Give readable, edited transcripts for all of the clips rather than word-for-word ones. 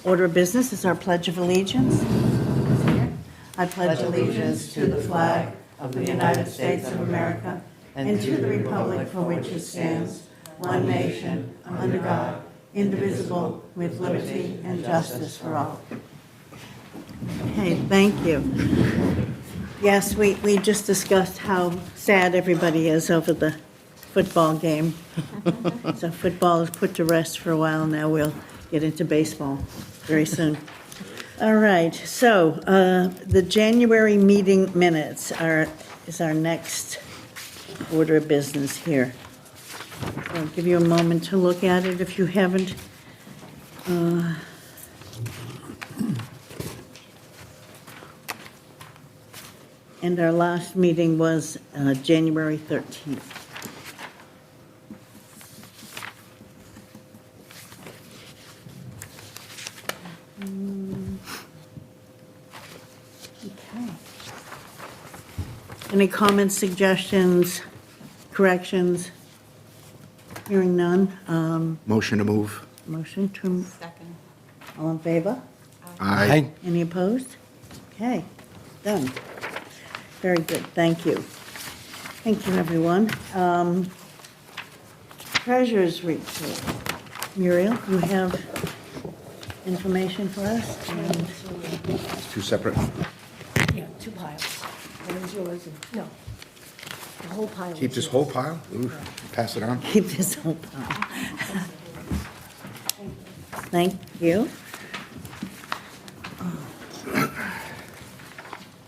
order of business is our Pledge of Allegiance. I pledge allegiance to the flag of the United States of America and to the republic for which it stands, one nation, under God, indivisible, with liberty and justice for all. Okay, thank you. Yes, we just discussed how sad everybody is over the football game. So football is put to rest for a while. Now we'll get into baseball very soon. All right, so the January meeting minutes is our next order of business here. So I'll give you a moment to look at it if you haven't. And our last meeting was January 13th. Okay. Any comments, suggestions, corrections? Hearing none. Motion to move. Motion to, Second. all in favor? Aye. Any opposed? Okay, done. Very good, thank you. Thank you, everyone. Treasurer's report. Muriel, you have information for us? And It's two separate. Yeah, two piles. One is yours and, no, the whole pile. Keep is this yours. whole pile? Ooh, pass it on. keep this whole pile. Thank you.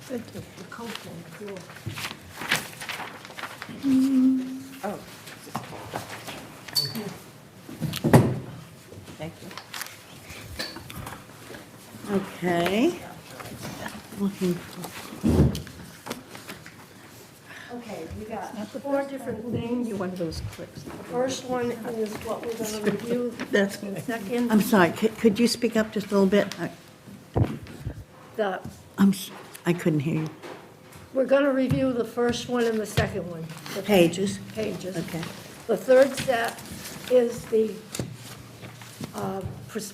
Good, the coat on the floor. Oh. Thank you. Okay. Looking for, Okay, we got four different things. You want those clips. The first one is what we're gonna review. That's The second, I'm sorry, could you speak up just a little bit? I couldn't hear you. we're gonna review the first one and the second one. The Pages? Pages. Okay. The third set is the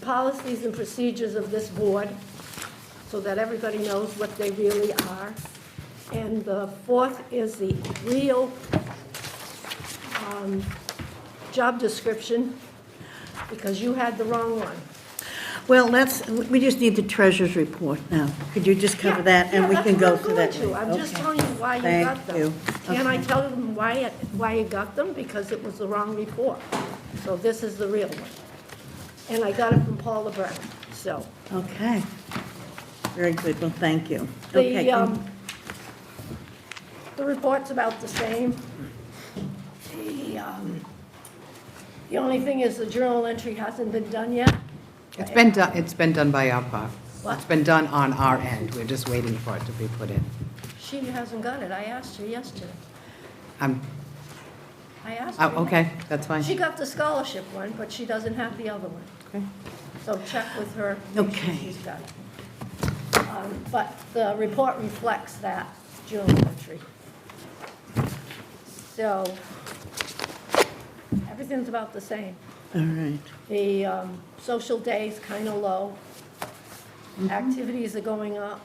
policies and procedures of this board, so that everybody knows what they really are. And the fourth is the real job description, because you had the wrong one. Well, we just need the treasurer's report now. Could you just cover that, and we can go through that? That's what I'm going to. I'm just Okay. telling you why you Thank got them. you. Can I Okay. tell them why you got them? Because it was the wrong report. So this is the real one. And I got it from Paula Brown, so. Okay. Very good, well, thank you. Okay. The report's about the same. The only thing is the journal entry hasn't been done yet. It's been done by our part. What? It's been done on our end. We're just waiting for it to be put in. She hasn't got it. I asked her yesterday. Um, I asked her. okay, that's fine. She got the scholarship one, but she doesn't have the other one. Okay. So check with her. make sure Okay. She's got it. But the report reflects that journal entry. So, everything's about the same. All right. The social day's kind of low. Activities are going up.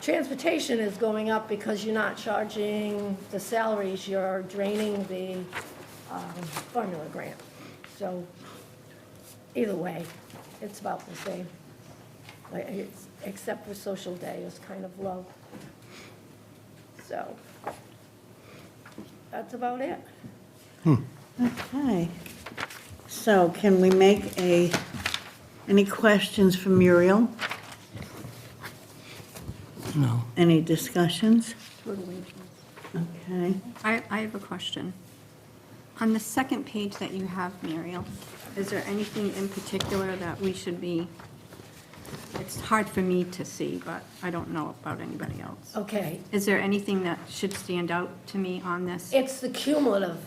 Transportation is going up because you're not charging the salaries, you're draining the formula grant. So either way, it's about the same. Except for social day is kind of low. So that's about it. Okay. So can we make any questions for Muriel? No. Any discussions? Totally. Okay. I have a question. On the second page that you have, Muriel, is there anything in particular that we should be, it's hard for me to see, but I don't know about anybody else. Okay, Is there anything that should stand out to me on this? it's the cumulative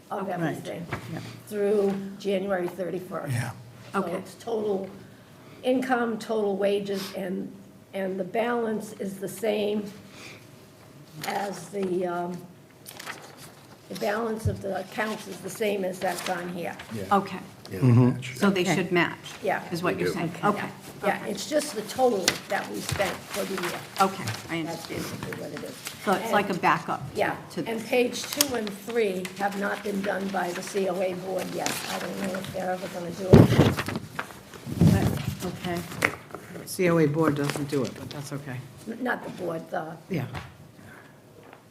of Right. everything Yep. through January 31st. Yeah. So Okay. it's total income, total wages, and the balance is the same as the balance of the accounts is the same as that's on here. Okay, Yeah, match. So they Okay. should match? Yeah. Is what you're saying? Okay. Okay, Yeah, it's just the total that we spent for the year. okay, I That's understand. basically what it is. So it's like a backup Yeah, to and this. page 2 and 3 have not been done by the COA board yet. I don't know if they're ever going to do it. Okay. COA board doesn't do it, but that's okay. Not the board, the Yeah,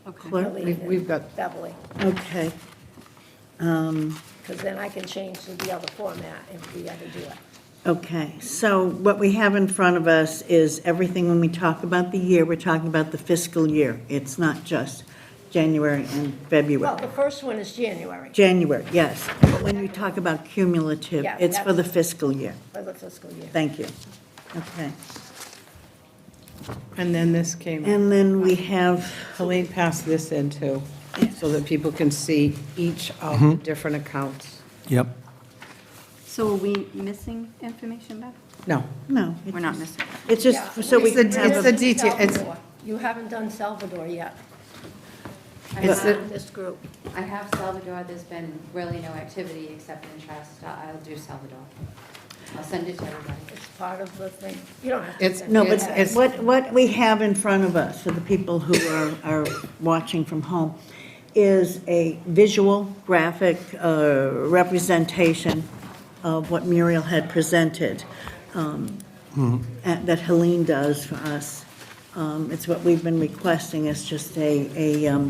Okay. Clerk, Helene we've and got- Beverly, Okay. because then I can change to the other format if we ever do it. Okay, so what we have in front of us is everything, when we talk about the year, we're talking about the fiscal year. It's not just January and Well, February. the first one is January January, yes. But when you talk about cumulative, Yeah, it's for the that's- fiscal year. for the fiscal year. Thank you. Okay. and then this came, And then we have, Helene passed this in too, so that people can see each of the different accounts. Yep. So are we missing information, Beth? No, no. We're not missing. It's just Yeah. so we It's the- can it's have the a, detail, it's- Salvador. You haven't done Salvador yet. It's the- This group. I have Salvador, there's been really no activity except interest. I'll do Salvador. I'll send it to everybody. It's part of the thing. You don't have to. It's- send no, it. but It's- what we have in front of us, for the people who are watching from home, is a visual graphic representation of what Muriel had presented, that Helene does for us. It's what we've been requesting, it's just a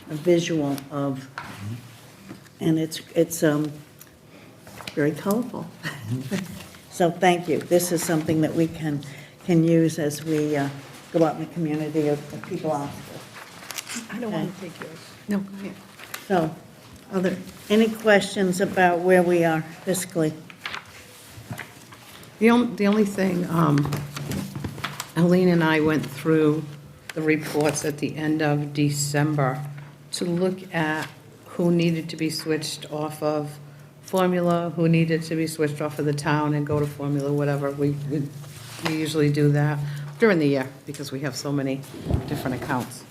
visual of, and it's very colorful. So thank you. This is something that we can use as we go out in the community or people ask us. I don't want to take yours. no, go ahead. So, any questions about where we are fiscally? The only thing, Helene and I went through the reports at the end of December to look at who needed to be switched off of formula, who needed to be switched off of the town and go to formula, whatever. We usually do that during the year because we have so many different accounts.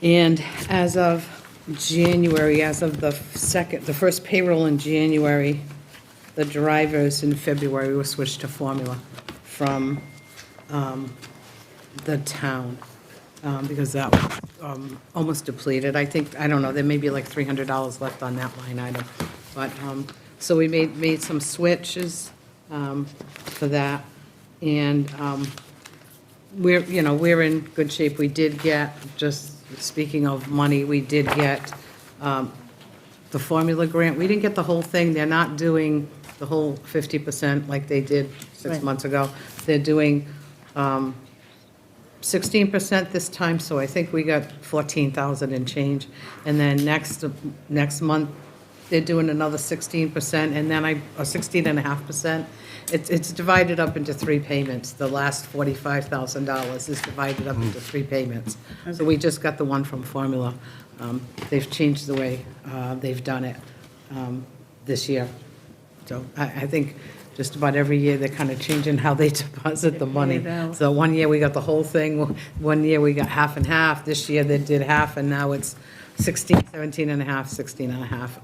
And as of January, as of the first payroll in January, the drivers in February were switched to formula from the town, because that was almost depleted. I think, I don't know, there may be like $300 left on that line item. But, so we made some switches for that. And we're in good shape. We did get, just speaking of money, we did get the formula grant. We didn't get the whole thing. They're not doing the whole 50% like they did 6 Right. months ago. They're doing 16% this time, so I think we got 14,000 and change. And then next month, they're doing another 16%, and then or 16.5%. It's divided up into 3 payments. The last $45,000 is divided up into 3 payments. So we just got the one from Formula. They've changed the way they've done it this year. So I think just about every year, they're kind of changing how they deposit the money. it out. So one year, we got the whole thing. One year, we got half and half. This year, they did half, and now it's 16, 17 and a half, 16 and a half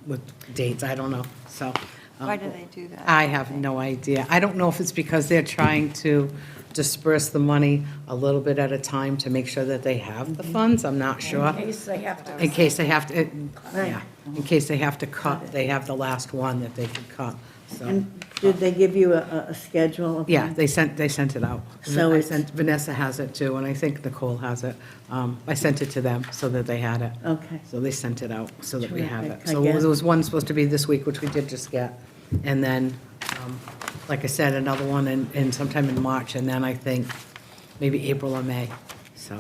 with dates. I don't know. So. Why do they do that? I have no idea. I don't know if it's because they're trying to disperse the money a little bit at a time to make sure that they have the funds. I'm not sure. In case they have to. In case they have to, yeah, in case they have to cut, they have the last one that they could cut, so. And did they give you a schedule? of- Yeah, they sent it out. So it's- Vanessa has it too, and I think Nicole has it. I sent it to them so that they had it. Okay. So they sent it out so that we have it. Terrific, I So guess. there was one supposed to be this week, which we did just get. And then, like I said, another one in sometime in March, and then I think maybe April or May, so.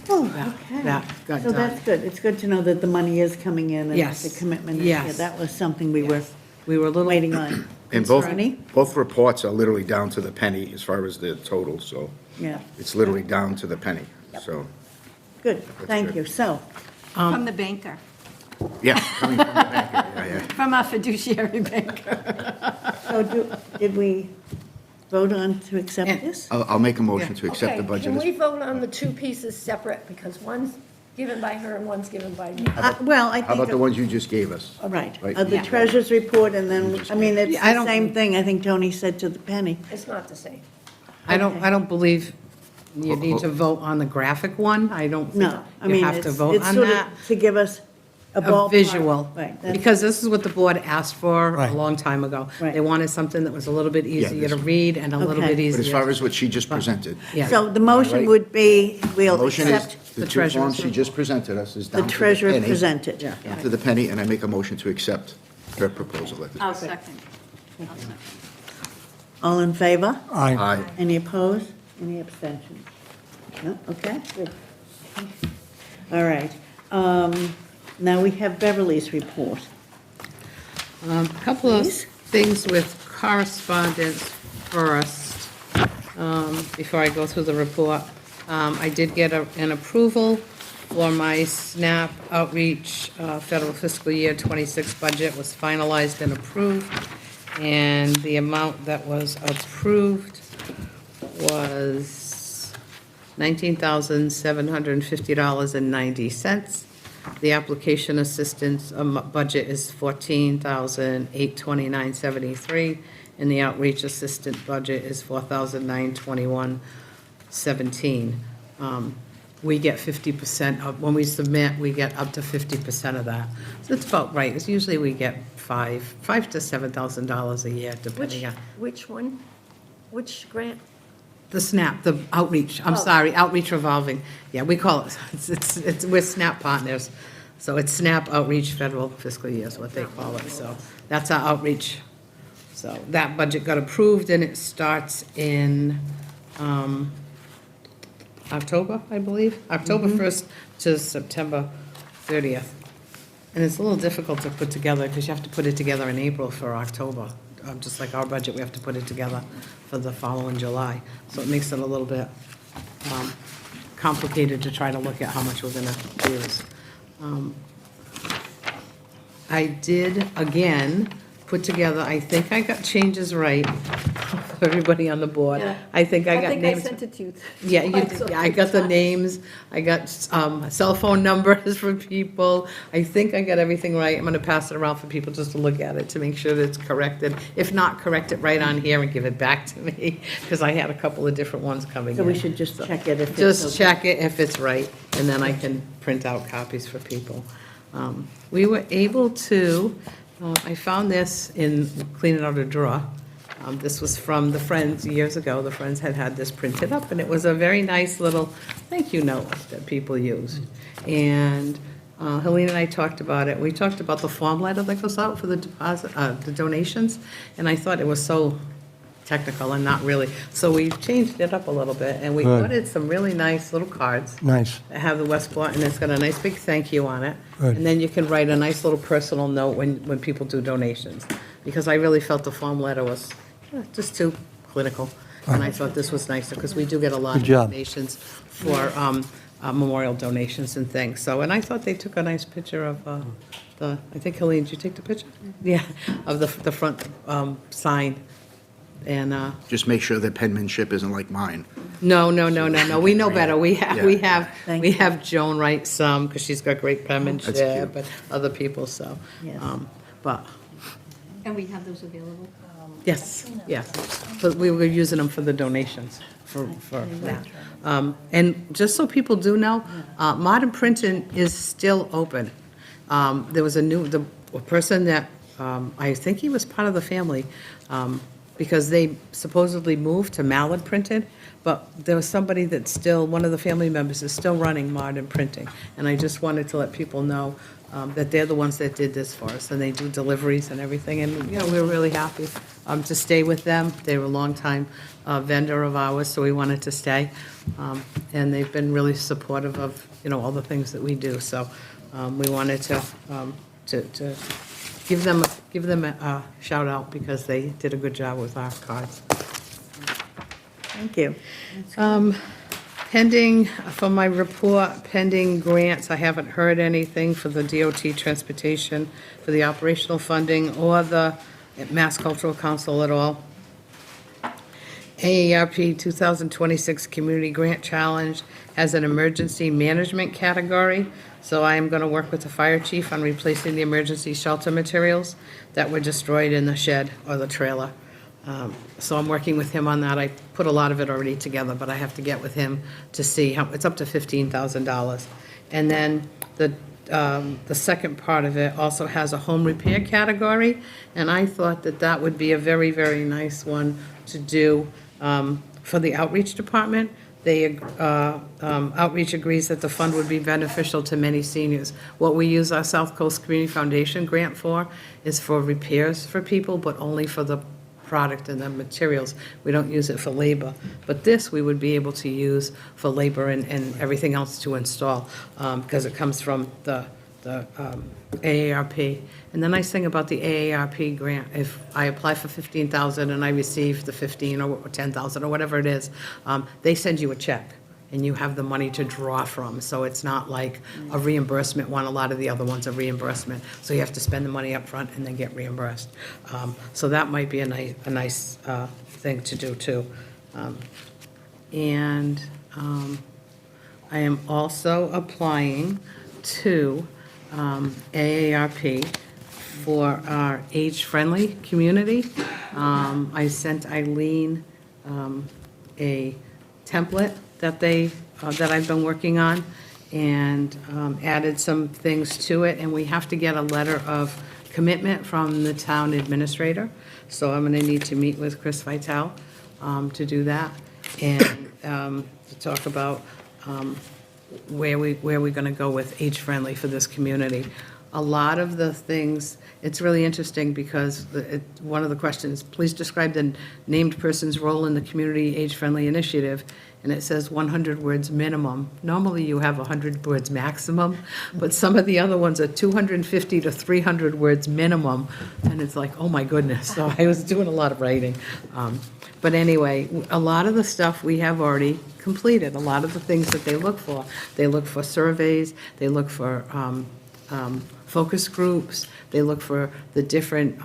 Oh, that- okay. that got So done. that's good. It's good to know that the money is coming in and that Yes. the commitment is Yes. here. That was something we were Yes. We were a little. waiting on. And both, Ernie? both reports are literally down to the penny as far as the total, so Yeah, it's literally down to the penny, so, good. Thank good. you. So, From the banker, yeah, coming from the bank, yeah. from our fiduciary banker. did we vote on to accept And- this? I'll make a motion to accept the Okay, budget. can as- we vote on the 2 pieces separate? Because one's given by her and one's given by me. Well, I How about the think, ones you just gave us? right, Right. the treasurer's report, and then, I mean, it's Yeah, I the don't- same thing, I think Tony said to the penny. It's not the same. I don't believe you need to vote on the graphic one. I don't think No, I you mean, have it's to vote it's on sort that. of to give us a A ballpark. visual, Right. that's- because this is what the board asked for a Right. long time ago. Right. They wanted something that was a little bit easier to this- read and a little Okay. bit easier. But as far as what she just presented, Yeah. So the motion Right. would be, we'll motion is, accept the the two treasurer's forms she just presented us is the down to the treasurer penny. presented. Down to the penny, and I make a motion to accept her proposal at this. I'll second. All in favor? Aye. Aye. Any opposed? Any abstentions? No, okay, good. All right. Now we have Beverly's report. A couple of Please. things with correspondence first, before I go through the report. I did get an approval for my SNAP outreach federal fiscal year '26 budget was finalized and approved, and the amount that was approved was $19,750.90. The application assistance budget is $14,829.73, and the outreach assistant budget is $4,921.17. We get 50% of, when we submit, we get up to 50% of that. So it's about right. It's usually we get $5,000 to $7,000 a year, depending on. Which one? Which grant? The SNAP, the outreach, I'm Oh. sorry, outreach revolving. Yeah, we call it, we're SNAP partners. So it's SNAP Outreach Federal Fiscal Year is what they call it. So that's our outreach. So that budget got approved and it starts in October, I believe, October 1st to September 30th. And it's a little difficult to put together because you have to put it together in April for October. Just like our budget, we have to put it together for the following July. So it makes it a little bit complicated to try to look at how much we're going to use. I did, again, put together, I think I got changes right for everybody on the board. Yeah. I think I got I names. sent it to you. Yeah, twice, I got the names, I got cell phone numbers for people. I think I got everything right. I'm going to pass it around for people just to look at it to make sure that it's corrected. If not, correct it right on here and give it back to me, because I had a couple of different ones coming in. So we should just check it if it's Just okay. check it if it's right, and then I can print out copies for people. We were able to, I found this in cleaning out a drawer. This was from the Friends years ago. The Friends had this printed up, and it was a very nice little thank you note that people used. And Helene and I talked about it. We talked about the form letter that goes out for the deposit, the donations, and I thought it was so technical and not really. So we changed it up a little bit, and we Good. put in some really nice little cards Nice. that have the Westport, and it's got a nice big thank you on it. Good. And then you can write a nice little personal note when people do donations. Because I really felt the form letter was just too clinical. And I thought this was nicer, because we do get a lot Good of job. donations for memorial donations and things. So, and I thought they took a nice picture of I think, Helene, did you take the picture? Yeah, of the front sign. And, Just make sure that penmanship isn't like mine. no, we know better. We Yeah. Thank we you. have Joan write some, because she's got great penmanship, cute. and other people, so. Yes. But, And we have those available? yes, but we were using them for the donations, for that. And just so people do know, Modern Printing is still open. There was a person that, I think he was part of the family, because they supposedly moved to Mallard Printed, but there was somebody that's still, one of the family members is still running Modern Printing. And I just wanted to let people know that they're the ones that did this for us, and they do deliveries and everything, and, you know, we were really happy to stay with them. They were a longtime vendor of ours, so we wanted to stay. And they've been really supportive of, you know, all the things that we do, so we wanted to give them a shout out, because they did a good job with our cards. Thank you. Pending, for my report, pending grants, I haven't heard anything for the DOT transportation, for the operational funding, or the Mass Cultural Council at all. AARP 2026 Community Grant Challenge has an emergency management category. So I am going to work with the fire chief on replacing the emergency shelter materials that were destroyed in the shed or the trailer. So I'm working with him on that. I put a lot of it already together, but I have to get with him to see how, it's up to $15,000. And then the second part of it also has a home repair category, and I thought that that would be a very, very nice one to do for the outreach department. They, outreach agrees that the fund would be beneficial to many seniors. What we use our South Coast Community Foundation grant for is for repairs for people, but only for the product and the materials. We don't use it for labor. But this we would be able to use for labor and everything else to install, because it comes from the AARP. And the nice thing about the AARP grant, if I apply for $15,000 and I receive the 15 or 10,000 or whatever it is, they send you a check and you have the money to draw from. So it's not like a reimbursement one. A lot of the other ones are reimbursement. So you have to spend the money up front and then get reimbursed. So that might be a nice thing to do too. And I am also applying to AARP for our age-friendly community. I sent Eileen a template that I've been working on, and added some things to it, and we have to get a letter of commitment from the town administrator. So I'm gonna need to meet with Chris Vitale to do that, and to talk about where we're gonna go with age-friendly for this community. A lot of the things, it's really interesting because one of the questions, please describe the named person's role in the community age-friendly initiative, and it says 100 words minimum. Normally you have 100 words maximum, but some of the other ones are 250 to 300 words minimum, and it's like, oh my goodness. So I was doing a lot of writing. But anyway, a lot of the stuff we have already completed, a lot of the things that they look for. They look for surveys, they look for focus groups, they look for the different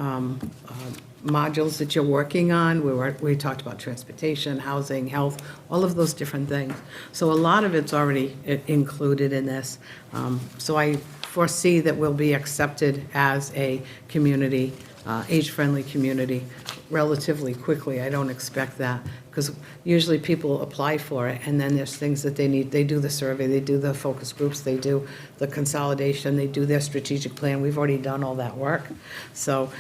modules that you're working on. We talked about transportation, housing, health, all of those different things. So a lot of it's already included in this. So I foresee that we'll be accepted as a community, age-friendly community relatively quickly. I don't expect that, because usually people apply for it, and then there's things that they need. They do the survey, they do the focus groups, they do the consolidation, they do their strategic plan. We've already done all that work. So,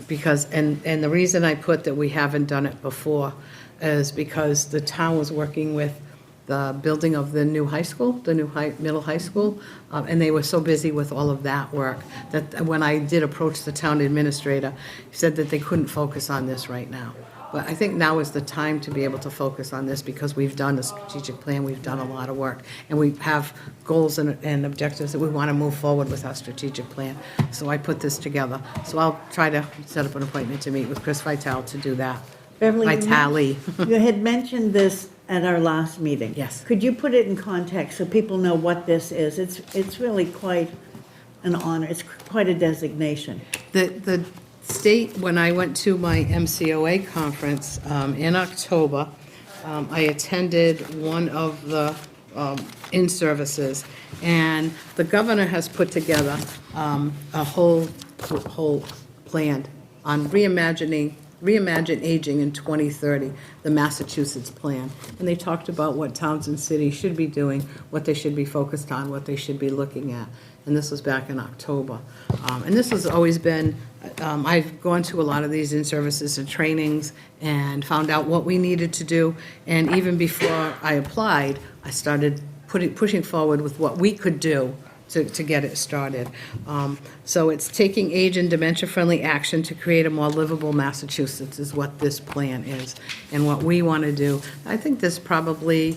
because, and the reason I put that we haven't done it before is because the town was working with the building of the new high school, the new middle high school, and they were so busy with all of that work that when I did approach the town administrator, he said that they couldn't focus on this right now. But I think now is the time to be able to focus on this, because we've done a strategic plan, we've done a lot of work, and we have goals and objectives that we want to move forward with our strategic plan. So I put this together. So I'll try to set up an appointment to meet with Chris Vitale to do that. Beverly, Vitale. you had mentioned this at our last meeting. Yes. Could you put it in context so people know what this is? It's really quite an honor. It's quite a designation. The state, when I went to my MCOA conference in October, I attended one of the in-services, and the governor has put together a whole plan on Reimagine Aging in 2030, the Massachusetts plan. And they talked about what towns and cities should be doing, what they should be focused on, what they should be looking at. And this was back in October. And this has always been, I've gone to a lot of these in-services and trainings and found out what we needed to do. And even before I applied, I started pushing forward with what we could do to get it started. So it's taking age and dementia-friendly action to create a more livable Massachusetts is what this plan is. And what we want to do, I think there's probably,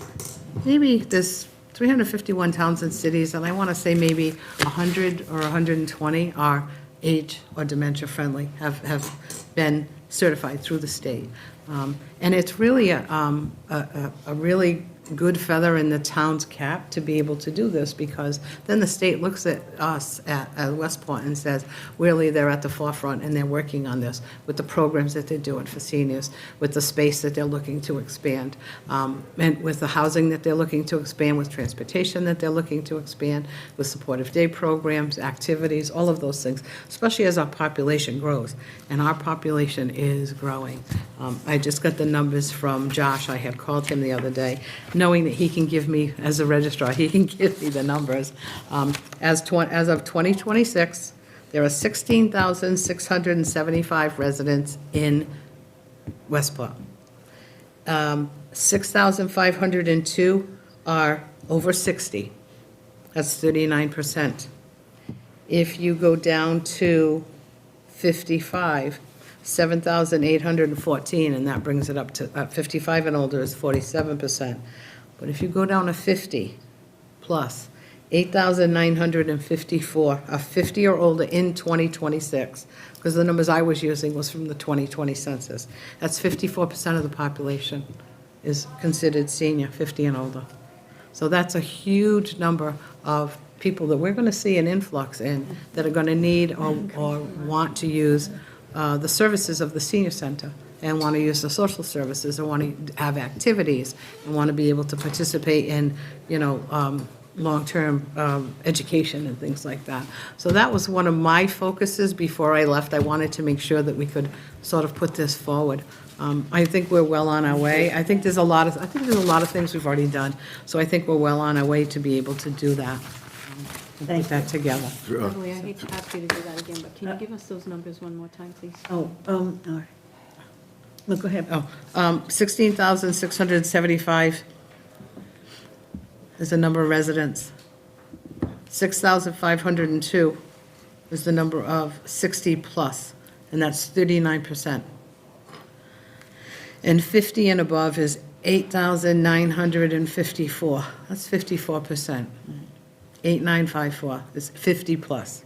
maybe there's 351 towns and cities, and I want to say maybe 100 or 120 are age or dementia-friendly, have been certified through the state. And it's really a really good feather in the town's cap to be able to do this, because then the state looks at us at Westport and says, really, they're at the forefront and they're working on this with the programs that they're doing for seniors, with the space that they're looking to expand, and with the housing that they're looking to expand, with transportation that they're looking to expand, with supportive day programs, activities, all of those things, especially as our population grows. And our population is growing. I just got the numbers from Josh. I had called him the other day, knowing that he can give me, as a registrar, he can give me the numbers. As of 2026, there are 16,675 residents in Westport. 6,502 are over 60. That's 39%. If you go down to 55, 7,814, and that brings it up to 55 and older is 47%. But if you go down to 50 plus, 8,954 are 50 or older in 2026, because the numbers I was using was from the 2020 census. That's 54% of the population is considered senior, 50 and older. So that's a huge number of people that we're going to see an influx in that are going to need or want to use the services of the senior center, and want to use the social services, and want to have activities, and want to be able to participate in, long-term education and things like that. So that was one of my focuses before I left. I wanted to make sure that we could sort of put this forward. I think we're well on our way. I think there's a lot of things we've already done. So I think we're well on our way to be able to do that. Put that together. Beverly, I hate to ask you to do that again, but can you give us those numbers one more time, please? All right. Well, go ahead. 16,675 is the number of residents. 6,502 is the number of 60 plus, and that's 39%. And 50 and above is 8,954. That's 54%. 8,954 is 50 plus.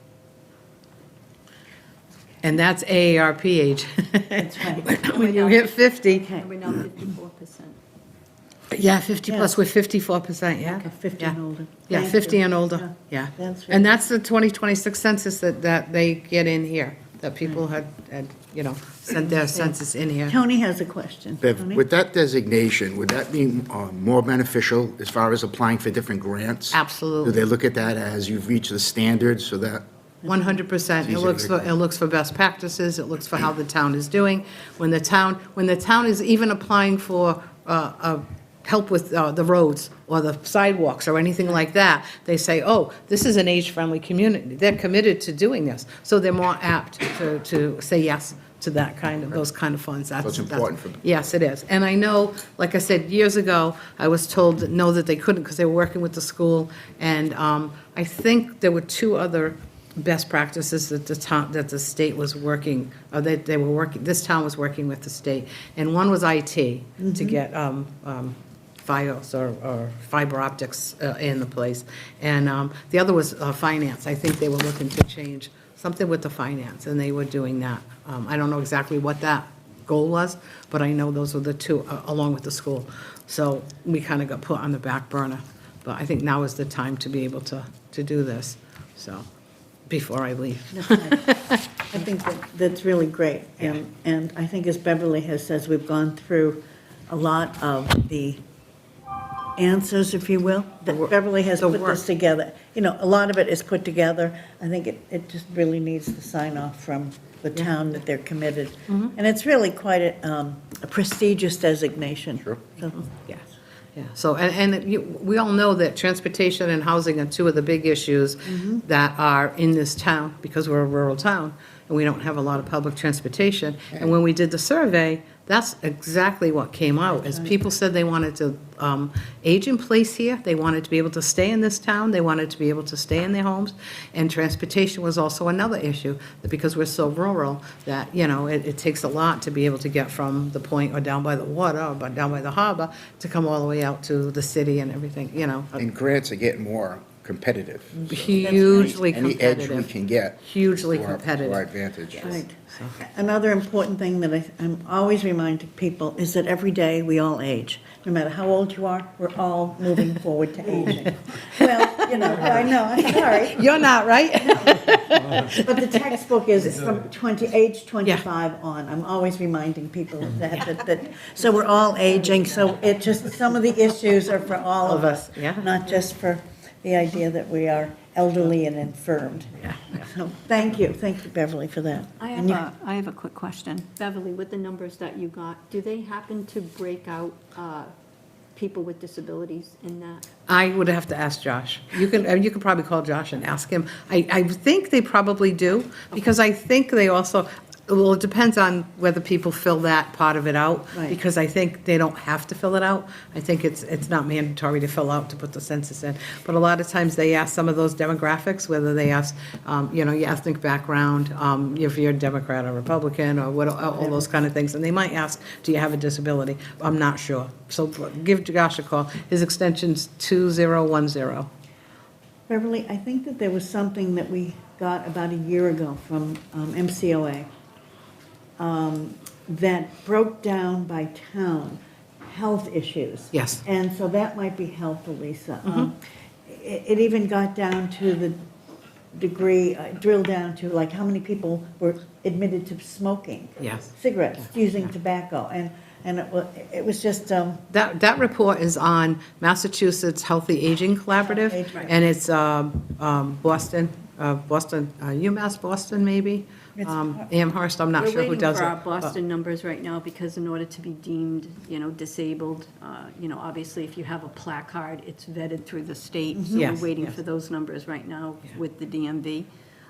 And that's AARP age. That's right. When you hit 50, Okay. We're now 54%. yeah, 50 plus, we're 54%, yeah. Okay, 50 Yeah. and older. Yeah, Thank 50 you. and older, yeah. That's And right. that's the 2026 census that they get in here, that people had, sent their census in here. Tony has a question. Bev, Tony? with that designation, would that be more beneficial as far as applying for different grants? Absolutely. Do they look at that as you've reached the standards so that? 100%. It easy looks to for, it looks for best practices, it looks for how the town is doing. When the town is even applying for help with the roads or the sidewalks or anything like that, they say, oh, this is an age-friendly community. They're committed to doing this. So they're more apt to say yes to those kind of funds. it's important for them. Yes, it is. And I know, like I said, years ago, I was told that no, that they couldn't because they were working with the school. And I think there were two other best practices that the state was working, or that they were working, this town was working with the state. And one was IT, to get FiOS or fiber optics in the place. And the other was finance. I think they were looking to change something with the finance, and they were doing that. I don't know exactly what that goal was, but I know those were the two, along with the school. So we kind of got put on the back burner. But I think now is the time to be able to do this, so, before I leave. I think that's really great. And I think, as Beverly has said, we've gone through a lot of the answers, if you will, that Beverly has The put work. this together. A lot of it is put together. I think it just really needs the sign off from the town that they're committed. And it's really quite a prestigious designation. Sure. So, Yes, yeah, so, we all know that transportation and housing are two of the big issues that are in this town, because we're a rural town, and we don't have a lot of public transportation. And when we did the survey, that's exactly what came out, is people said they wanted to age in place here, they wanted to be able to stay in this town, they wanted to be able to stay in their homes, and transportation was also another issue, that because we're so rural, that, it takes a lot to be able to get from the point or down by the water or down by the harbor to come all the way out to the city and everything, And grants are getting more competitive. Hugely Any edge we competitive, can get. hugely to our competitive. advantage. Right. Another important thing that I'm always reminding people is that every day we all age. No matter how old you are, we're all moving forward to aging. Well, you know, I know, I'm sorry, You're not, right? but the textbook is from age 25 on. I'm always reminding people that, so we're all aging, so it just, some of the issues are for all of us. Yeah. Not just for the idea that we are elderly and infirmed. So, thank you, Beverly, for that. I And you- have a quick question. Beverly, with the numbers that you got, do they happen to break out people with disabilities in that? I would have to ask Josh. You can probably call Josh and ask him. I think they probably do, because I think they also, well, it depends on whether people fill that part of it out, Right. because I think they don't have to fill it out. I think it's not mandatory to fill out to put the census in. But a lot of times they ask some of those demographics, whether they ask, your ethnic background, if you're a Democrat or Republican, or what, all those kind of things. And they might ask, do you have a disability? I'm not sure. So give Josh a call. His extension's 2010. Beverly, I think that there was something that we got about a year ago from MCOA that broke down by town health issues. Yes. And so that might be helpful, Lisa. It even got down to the degree, drilled down to like how many people were admitted to smoking. Yes. Cigarettes, using tobacco, and it was just, That report is on Massachusetts Healthy Aging Collaborative, Right. and it's UMass Boston, maybe? Amherst, I'm not sure who does it. We're waiting for our Boston numbers right now, because in order to be deemed, disabled, obviously if you have a placard, it's vetted through the state. So Yes, we're waiting yes. for those numbers right now with the DMV.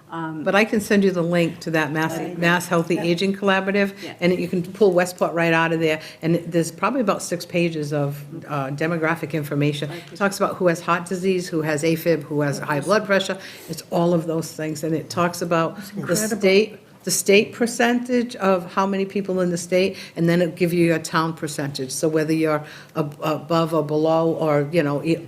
But I can send you the link to that Mass Healthy Aging Collaborative, Yeah. and you can pull Westport right out of there. And there's probably about 6 pages of demographic information. It talks about who has heart disease, who has AFib, who has high blood pressure. It's all of those things. And it talks about the state percentage of how many people in the state, and then it'll give you your town percentage. So whether you're above or below, or,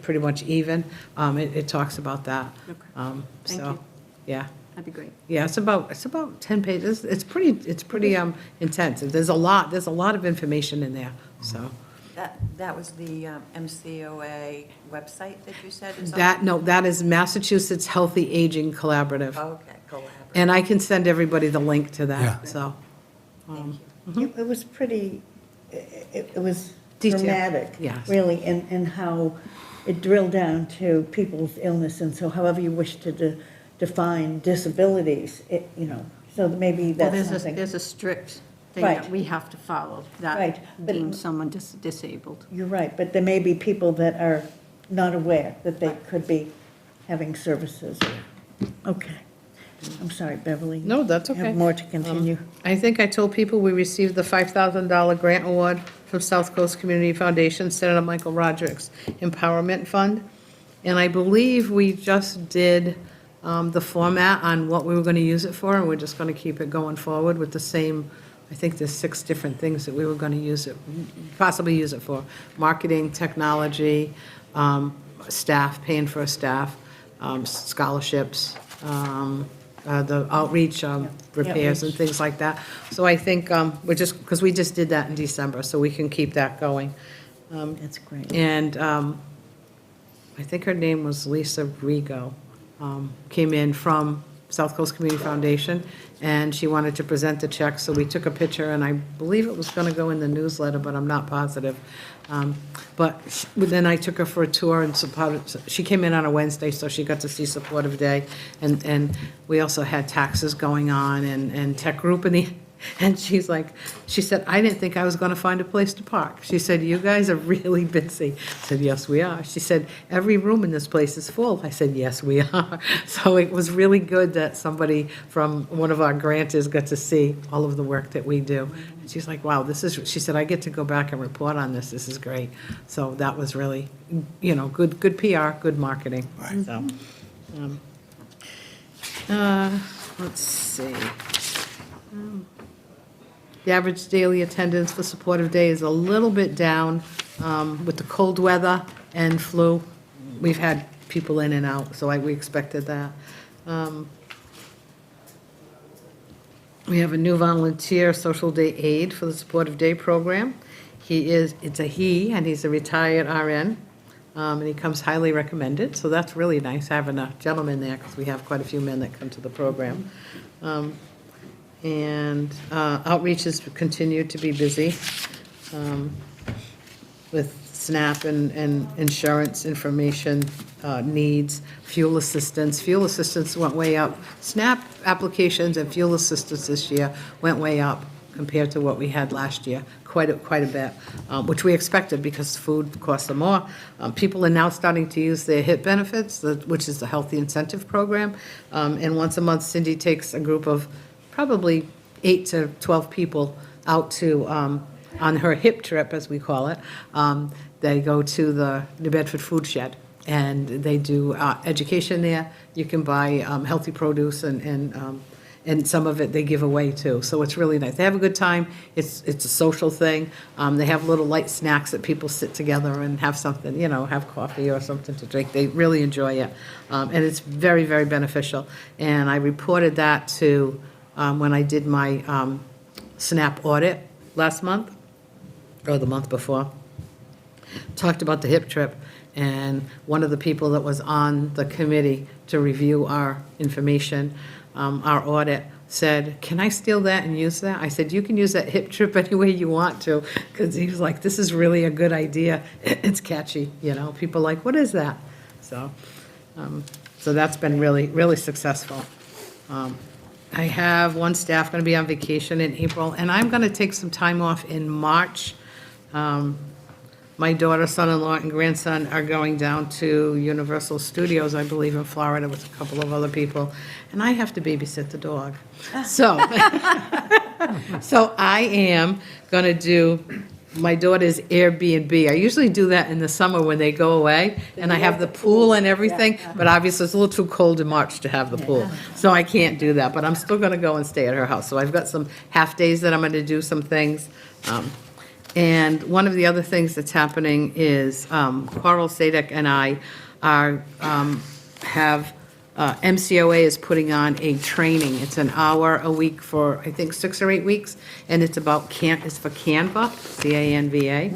pretty much even, it talks about that. Okay. Thank So, you. yeah. That'd be great. Yeah, it's about 10 pages. It's pretty intense. There's a lot of information in there, so. That was the MCOA website that you said is on? That is Massachusetts Healthy Aging Collaborative. Okay, collaborative. And I can send everybody the link to Yeah. that, so. it was pretty, it was Detailed, dramatic, yes. really, in how it drilled down to people's illness, and so however you wish to define disabilities, so maybe Well, that's something. there's a strict thing Right. that we have to follow, that Right, but- deems someone disabled. You're right, but there may be people that are not aware that they could be having services. Okay. I'm sorry, Beverly. No, that's You okay. have more to continue. I think I told people we received the $5,000 grant award from South Coast Community Foundation, Senator Michael Roderick's Empowerment Fund. And I believe we just did the format on what we were going to use it for, and we're just going to keep it going forward with the same, I think there's 6 different things that we were going to possibly use it for. Marketing, technology, staff, paying for staff, scholarships, the outreach, repairs and things like that. So I think because we just did that in December, so we can keep that going. That's great. And I think her name was Lisa Rigo, came in from South Coast Community Foundation, and she wanted to present the check, so we took a picture, and I believe it was going to go in the newsletter, but I'm not positive. But then I took her for a tour, and she came in on a Wednesday, so she got to see Supportive Day, and we also had taxes going on, and tech group and she said, I didn't think I was going to find a place to park. She said, you guys are really busy. I said, yes, we are. She said, every room in this place is full. I said, yes, we are. So it was really good that somebody from one of our grantors got to see all of the work that we do. And she's like, wow, she said, I get to go back and report on this. This is great. So that was really, good PR, good marketing. So, let's see. The average daily attendance for Supportive Day is a little bit down with the cold weather and flu. We've had people in and out, so we expected that. We have a new volunteer social day aide for the supportive day program. It's a he, and he's a retired RN, and he comes highly recommended, so that's really nice having a gentleman there, because we have quite a few men that come to the program. And outreach has continued to be busy with SNAP and insurance information needs, fuel assistance. Fuel assistance went way up. SNAP applications and fuel assistance this year went way up compared to what we had last year, quite a bit, which we expected because food costs more. People are now starting to use their HIP benefits, which is the Healthy Incentive Program. And once a month, Cindy takes a group of probably 8 to 12 people out to, on her HIP trip, as we call it. They go to the New Bedford Food Shed, and they do education there. You can buy healthy produce, and some of it they give away too. So it's really nice. They have a good time. It's a social thing. They have little light snacks that people sit together and have something, have coffee or something to drink. They really enjoy it, and it's very, very beneficial. And I reported that to when I did my SNAP audit last month or the month before. Talked about the HIP trip, and one of the people that was on the committee to review our information, our audit, said, "Can I steal that and use that?" I said, "You can use that HIP trip any way you want to," because he was like, "This is really a good idea. It's catchy, People are like, what is that?" So that's been really, really successful. I have one staff going to be on vacation in April, and I'm going to take some time off in March. My daughter, son-in-law, and grandson are going down to Universal Studios, I believe, in Florida with a couple of other people, and I have to babysit the dog. So I am going to do my daughter's Airbnb. I usually do that in the summer when they go away, and I have the pool and everything, but obviously it's a little too cold in March to have the pool, so I can't do that, but I'm still going to go and stay at her house. So I've got some half days that I'm going to do some things. And one of the other things that's happening is Coral Sadek and I have MCOA is putting on a training. It's an hour a week for, I think, 6 or 8 weeks, and it's it's for Canva, C-A-N-V-A.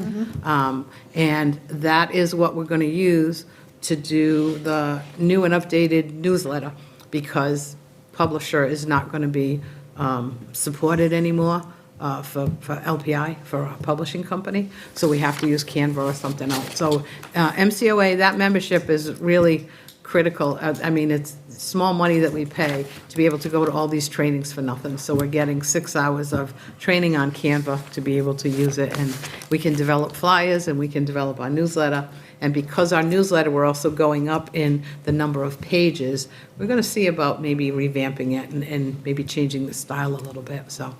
And that is what we're going to use to do the new and updated newsletter, because Publisher is not going to be supported anymore. For LPI, for a publishing company, so we have to use Canva or something else. So MCOA, that membership is really critical. I mean, it's small money that we pay to be able to go to all these trainings for nothing. So we're getting 6 hours of training on Canva to be able to use it, and we can develop flyers, and we can develop our newsletter. And because our newsletter, we're also going up in the number of pages, we're going to see about maybe revamping it and maybe changing the style a little bit. So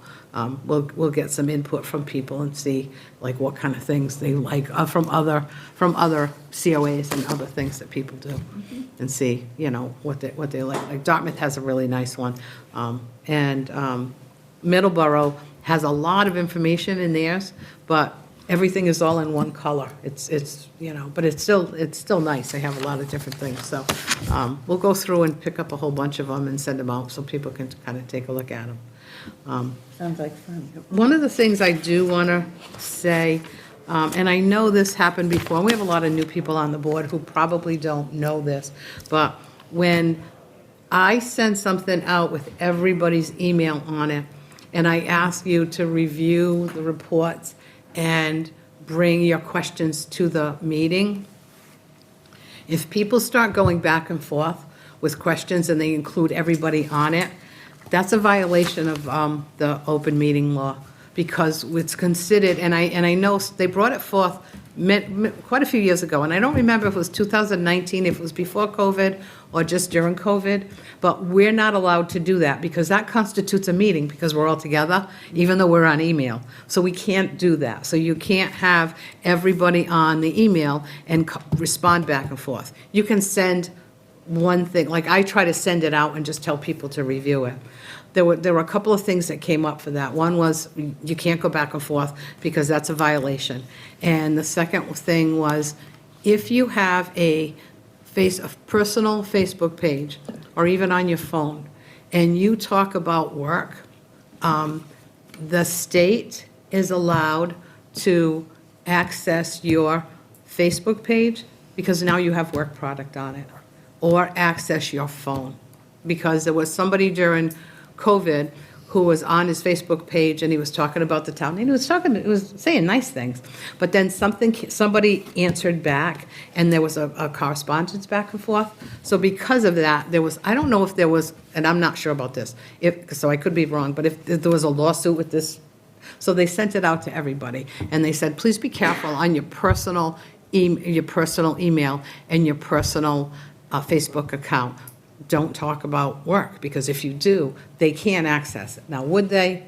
we'll get some input from people and see like what kind of things they like from other COAs and other things that people do, and see what they like. Like Dartmouth has a really nice one, and Middleborough has a lot of information in theirs, but everything is all in one color. It's but it's still nice. They have a lot of different things. So we'll go through and pick up a whole bunch of them and send them out so people can kind of take a look at them. Sounds like fun. One of the things I do want to say, and I know this happened before, and we have a lot of new people on the board who probably don't know this, but when I send something out with everybody's email on it, and I ask you to review the reports and bring your questions to the meeting, if people start going back and forth with questions and they include everybody on it, that's a violation of the open meeting law, because it's considered, and I know they brought it forth quite a few years ago, and I don't remember if it was 2019, if it was before COVID or just during COVID, but we're not allowed to do that because that constitutes a meeting because we're all together, even though we're on email. So we can't do that. So you can't have everybody on the email and respond back and forth. You can send one thing, like I try to send it out and just tell people to review it. There were a couple of things that came up for that. One was you can't go back and forth because that's a violation. And the second thing was if you have a a personal Facebook page, or even on your phone, and you talk about work, the state is allowed to access your Facebook page because now you have work product on it, or access your phone. Because there was somebody during COVID who was on his Facebook page and he was talking about the town, and he was saying nice things. But then somebody answered back, and there was a correspondence back and forth. So because of that, I don't know if there was, and I'm not sure about this, so I could be wrong, but if there was a lawsuit with this, so they sent it out to everybody, and they said, please be careful on your personal email and your personal Facebook account. Don't talk about work, because if you do, they can't access it. Now, would they?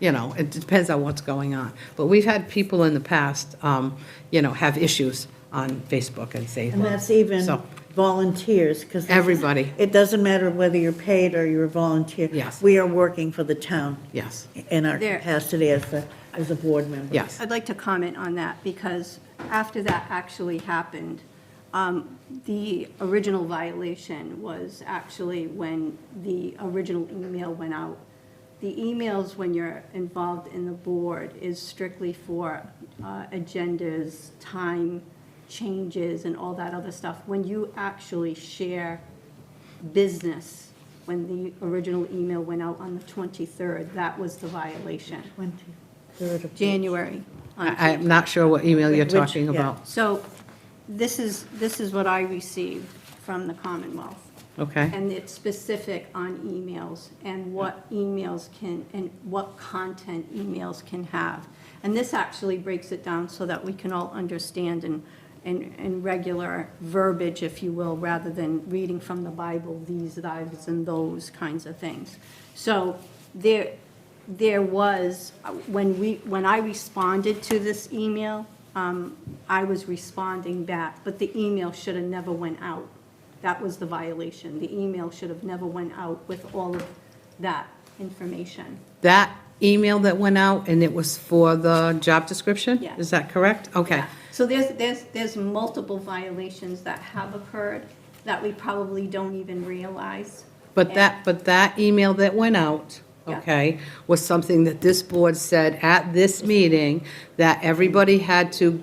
It depends on what's going on. But we've had people in the past, have issues on Facebook and say. And that's even So- volunteers, because. Everybody. It doesn't matter whether you're paid or you're a volunteer. Yes. We are working for the town Yes, in our There- capacity as a board member. yes. I'd like to comment on that, because after that actually happened, the original violation was actually when the original email went out. The emails, when you're involved in the board, is strictly for agendas, time changes, and all that other stuff. When you actually share business, when the original email went out on the 23rd, that was the violation. 23rd of January. I'm not sure what email you're Which- talking yeah. about. So this is what I received from the Commonwealth. Okay? And it's specific on emails and what emails can, and what content emails can have. And this actually breaks it down so that we can all understand in regular verbiage, if you will, rather than reading from the Bible, these, those, and those kinds of things. So there was, when I responded to this email, I was responding back, but the email should have never went out. That was the violation. The email should have never went out with all of that information. That email that went out, and it was for the job description? Yeah. Is that correct? Okay. Yeah. So there's multiple violations that have occurred that we probably don't even realize. But that email that went out, Yeah. okay, was something that this board said at this meeting, that everybody had to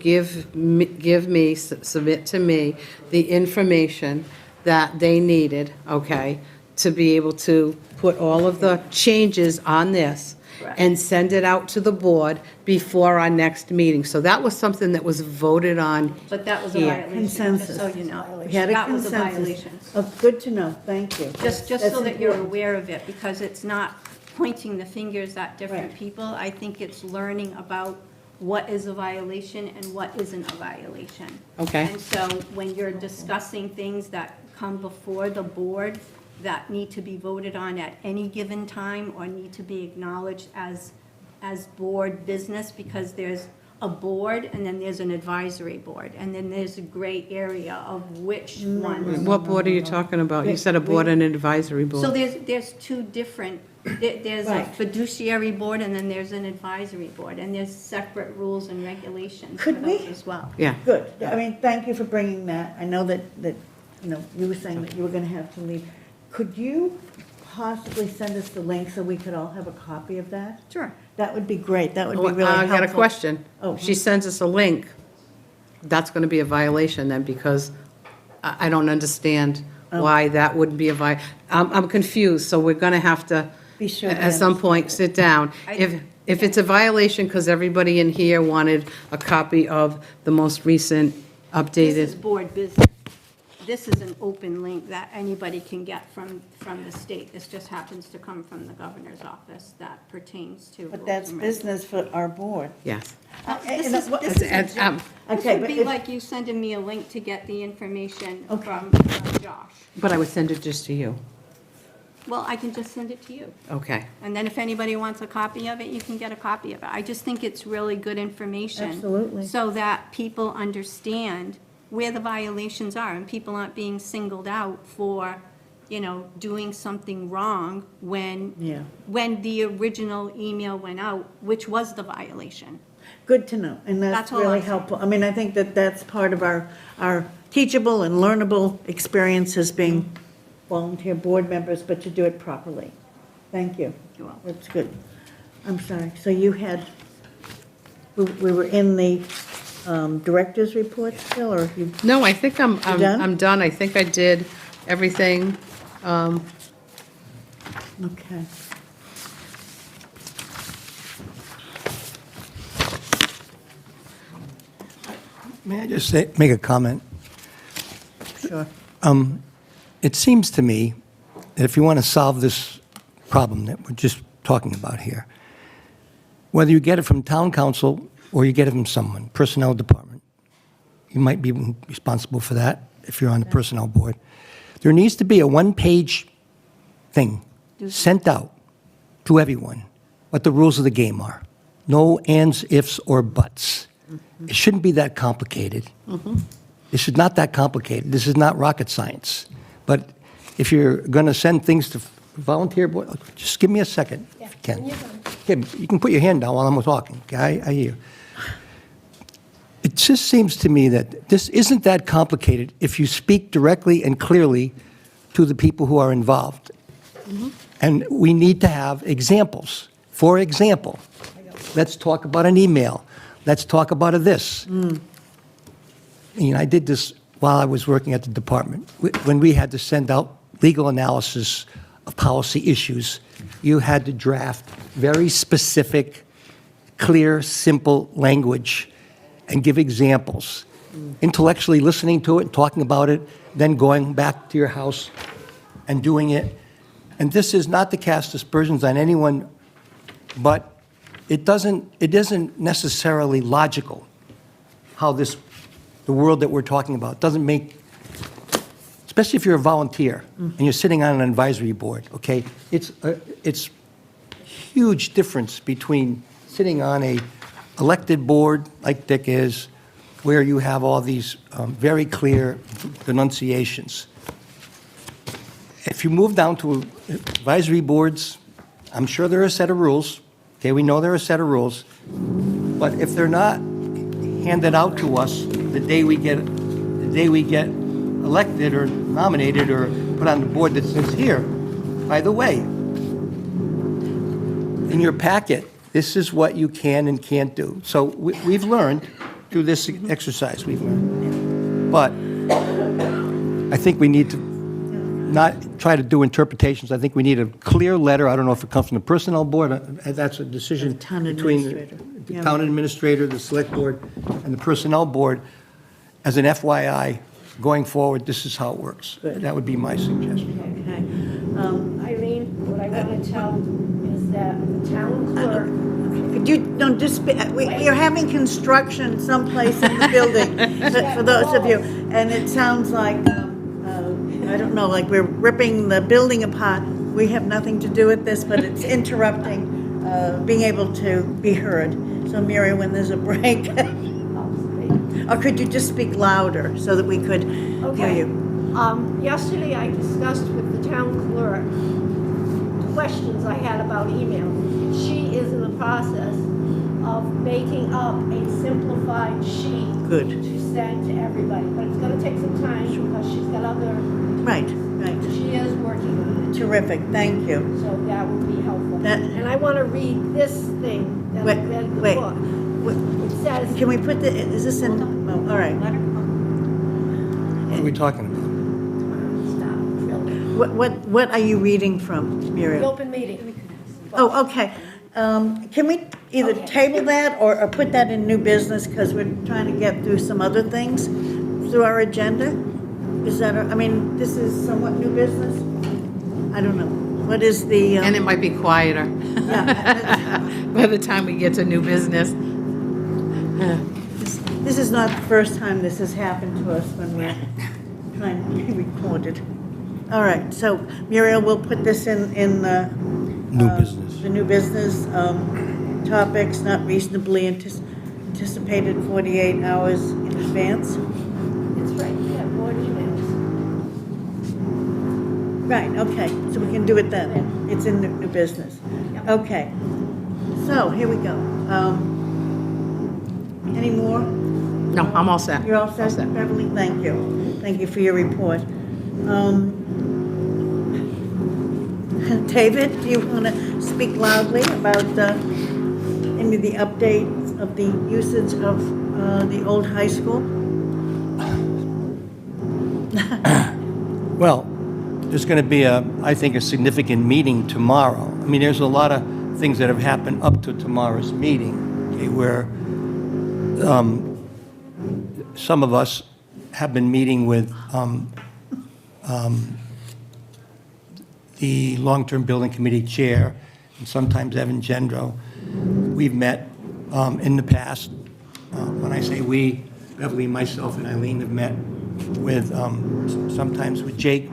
submit to me the information that they needed, okay, to be able to put all of the changes on this Correct. and send it out to the board before our next meeting. So that was something that was voted on. But that was a Yeah. violation, just Consensus. so you know. We had a That was a consensus. violation. Oh, good to know, thank you. Just That's so that you're important. aware of it, because it's not pointing the fingers at different Right. people. I think it's learning about what is a violation and what isn't a violation. Okay. And so when you're discussing things that come before the board that need to be voted on at any given time or need to be acknowledged as board business, because there's a board and then there's an advisory board, and then there's a gray area of which ones. What board are you talking about? You said a board and an advisory board. So there's two different, there's a Right. fiduciary board and then there's an advisory board, and there's separate rules and regulations for Could we- those as well. Yeah. Good, I mean, thank you for bringing that. I know that, you were saying that you were gonna have to leave. Could you possibly send us the link so we could all have a copy of that? Sure. That would be great, that would be Oh, really helpful. I got a question. Oh. If she sends us a link, that's going to be a violation then, because I don't understand Oh. why that wouldn't be I'm confused, so we're going to have to, Be sure at that- some point, sit down. If it's a violation because everybody in here wanted a copy of the most recent This is updated, board business. This is an open link that anybody can get from the state. This just happens to come from the governor's office that pertains to. But that's rules and business for our board. yes. This And is, what- this is, It's- a- this Okay, would but be if- like you sending me a link to get the information Okay. from Josh. But I would send it just to you. Well, I can just send it to you. Okay. And then if anybody wants a copy of it, you can get a copy of it. I just think it's really good information. Absolutely. So that people understand where the violations are and people aren't being singled out for doing something wrong Yeah. when the original email went out, which was the violation. Good to know, and that's That's all really I'm saying. helpful. I mean, I think that that's part of our teachable and learnable experience as being volunteer board members, but to do it properly. Thank you. You're welcome. That's good. I'm sorry, so you had, we were in the director's report still, or you, No, I think I'm done? I'm done. I think I did everything. okay. May I just make a comment? Sure. It seems to me that if you want to solve this problem that we're just talking about here, whether you get it from town council or you get it from someone, personnel department, you might be responsible for that if you're on the personnel board. There needs to be a one-page thing sent out to everyone what the rules of the game are. No ands, ifs, or buts. It shouldn't be that complicated. This is not that complicated. This is not rocket science. But if you're going to send things to volunteer board, just give me a second, if you can. Okay, you can put your hand down while I'm talking, okay? I hear you. It just seems to me that this isn't that complicated if you speak directly and clearly to the people who are involved. And we need to have examples. For example, let's talk about an email. Let's talk about a this. I did this while I was working at the department. When we had to send out legal analysis of policy issues, you had to draft very specific, clear, simple language and give examples. Intellectually listening to it and talking about it, then going back to your house and doing it. And this is not to cast aspersions on anyone, but it isn't necessarily logical how the world that we're talking about doesn't make, especially if you're a volunteer and you're sitting on an advisory board, okay? It's huge difference between sitting on a elected board like Dick is, where you have all these very clear denunciations. If you move down to advisory boards, I'm sure there are a set of rules. Okay, we know there are a set of rules. But if they're not handed out to us the day we get elected or nominated or put on the board that says, here, by the way, in your packet, this is what you can and can't do. So we've learned through this exercise, we've learned. But I think we need to not try to do interpretations. I think we need a clear letter. I don't know if it comes from the personnel board. That's a decision The town between administrator. the Yeah. town administrator, the select board, and the personnel board. As an FYI, going forward, this is how it works. Good. That would be my suggestion. Okay. Eileen, what I want to tell is that the town clerk, Could you, no, just, you're having construction someplace in the building, for those of you, and it sounds like, I don't know, like we're ripping the building apart. We have nothing to do with this, but it's interrupting being able to be heard. So Muriel, when there's a break, or could you just speak louder so that we could hear okay. you? Yesterday I discussed with the town clerk questions I had about email. She is in the process of making up a simplified sheet Good. to send to everybody, but it's going to take some time because she's got other, Right, right. she is working on Terrific, thank you. it, so that would be helpful. That- And I want to read this thing that I read in the Wait, book. wait. It says, Can we put the, is this in, oh, all right. What are we talking about? stop, really. What are you reading from, The Muriel? open meeting. Oh, okay. Can we either Okay. table that or put that in new business, because we're trying to get through some other things through our agenda? Is that, I mean, this is somewhat new business? I don't know. What is the? And it might be quieter Yeah, by the time we get to new business. this is not the first time this has happened to us when we're trying to be recorded. All right, so Muriel, we'll put this in New business. the new business topics not reasonably anticipated 48 hours in advance. It's right, yeah, board emails. Right, okay, so we can do it then. It's in the new business. Okay. So, here we go. Any more? No, I'm all set. You're all set, Beverly? Thank you. Thank you for your report. David, do you want to speak loudly about any of the updates of the usage of the old high school? Well, there's going to be I think, a significant meeting tomorrow. I mean, there's a lot of things that have happened up to tomorrow's meeting, okay, where some of us have been meeting with the Long-Term Building Committee Chair, and sometimes Evan Gendro. We've met in the past. When I say we, Beverly, myself, and Eileen have met with, sometimes with Jake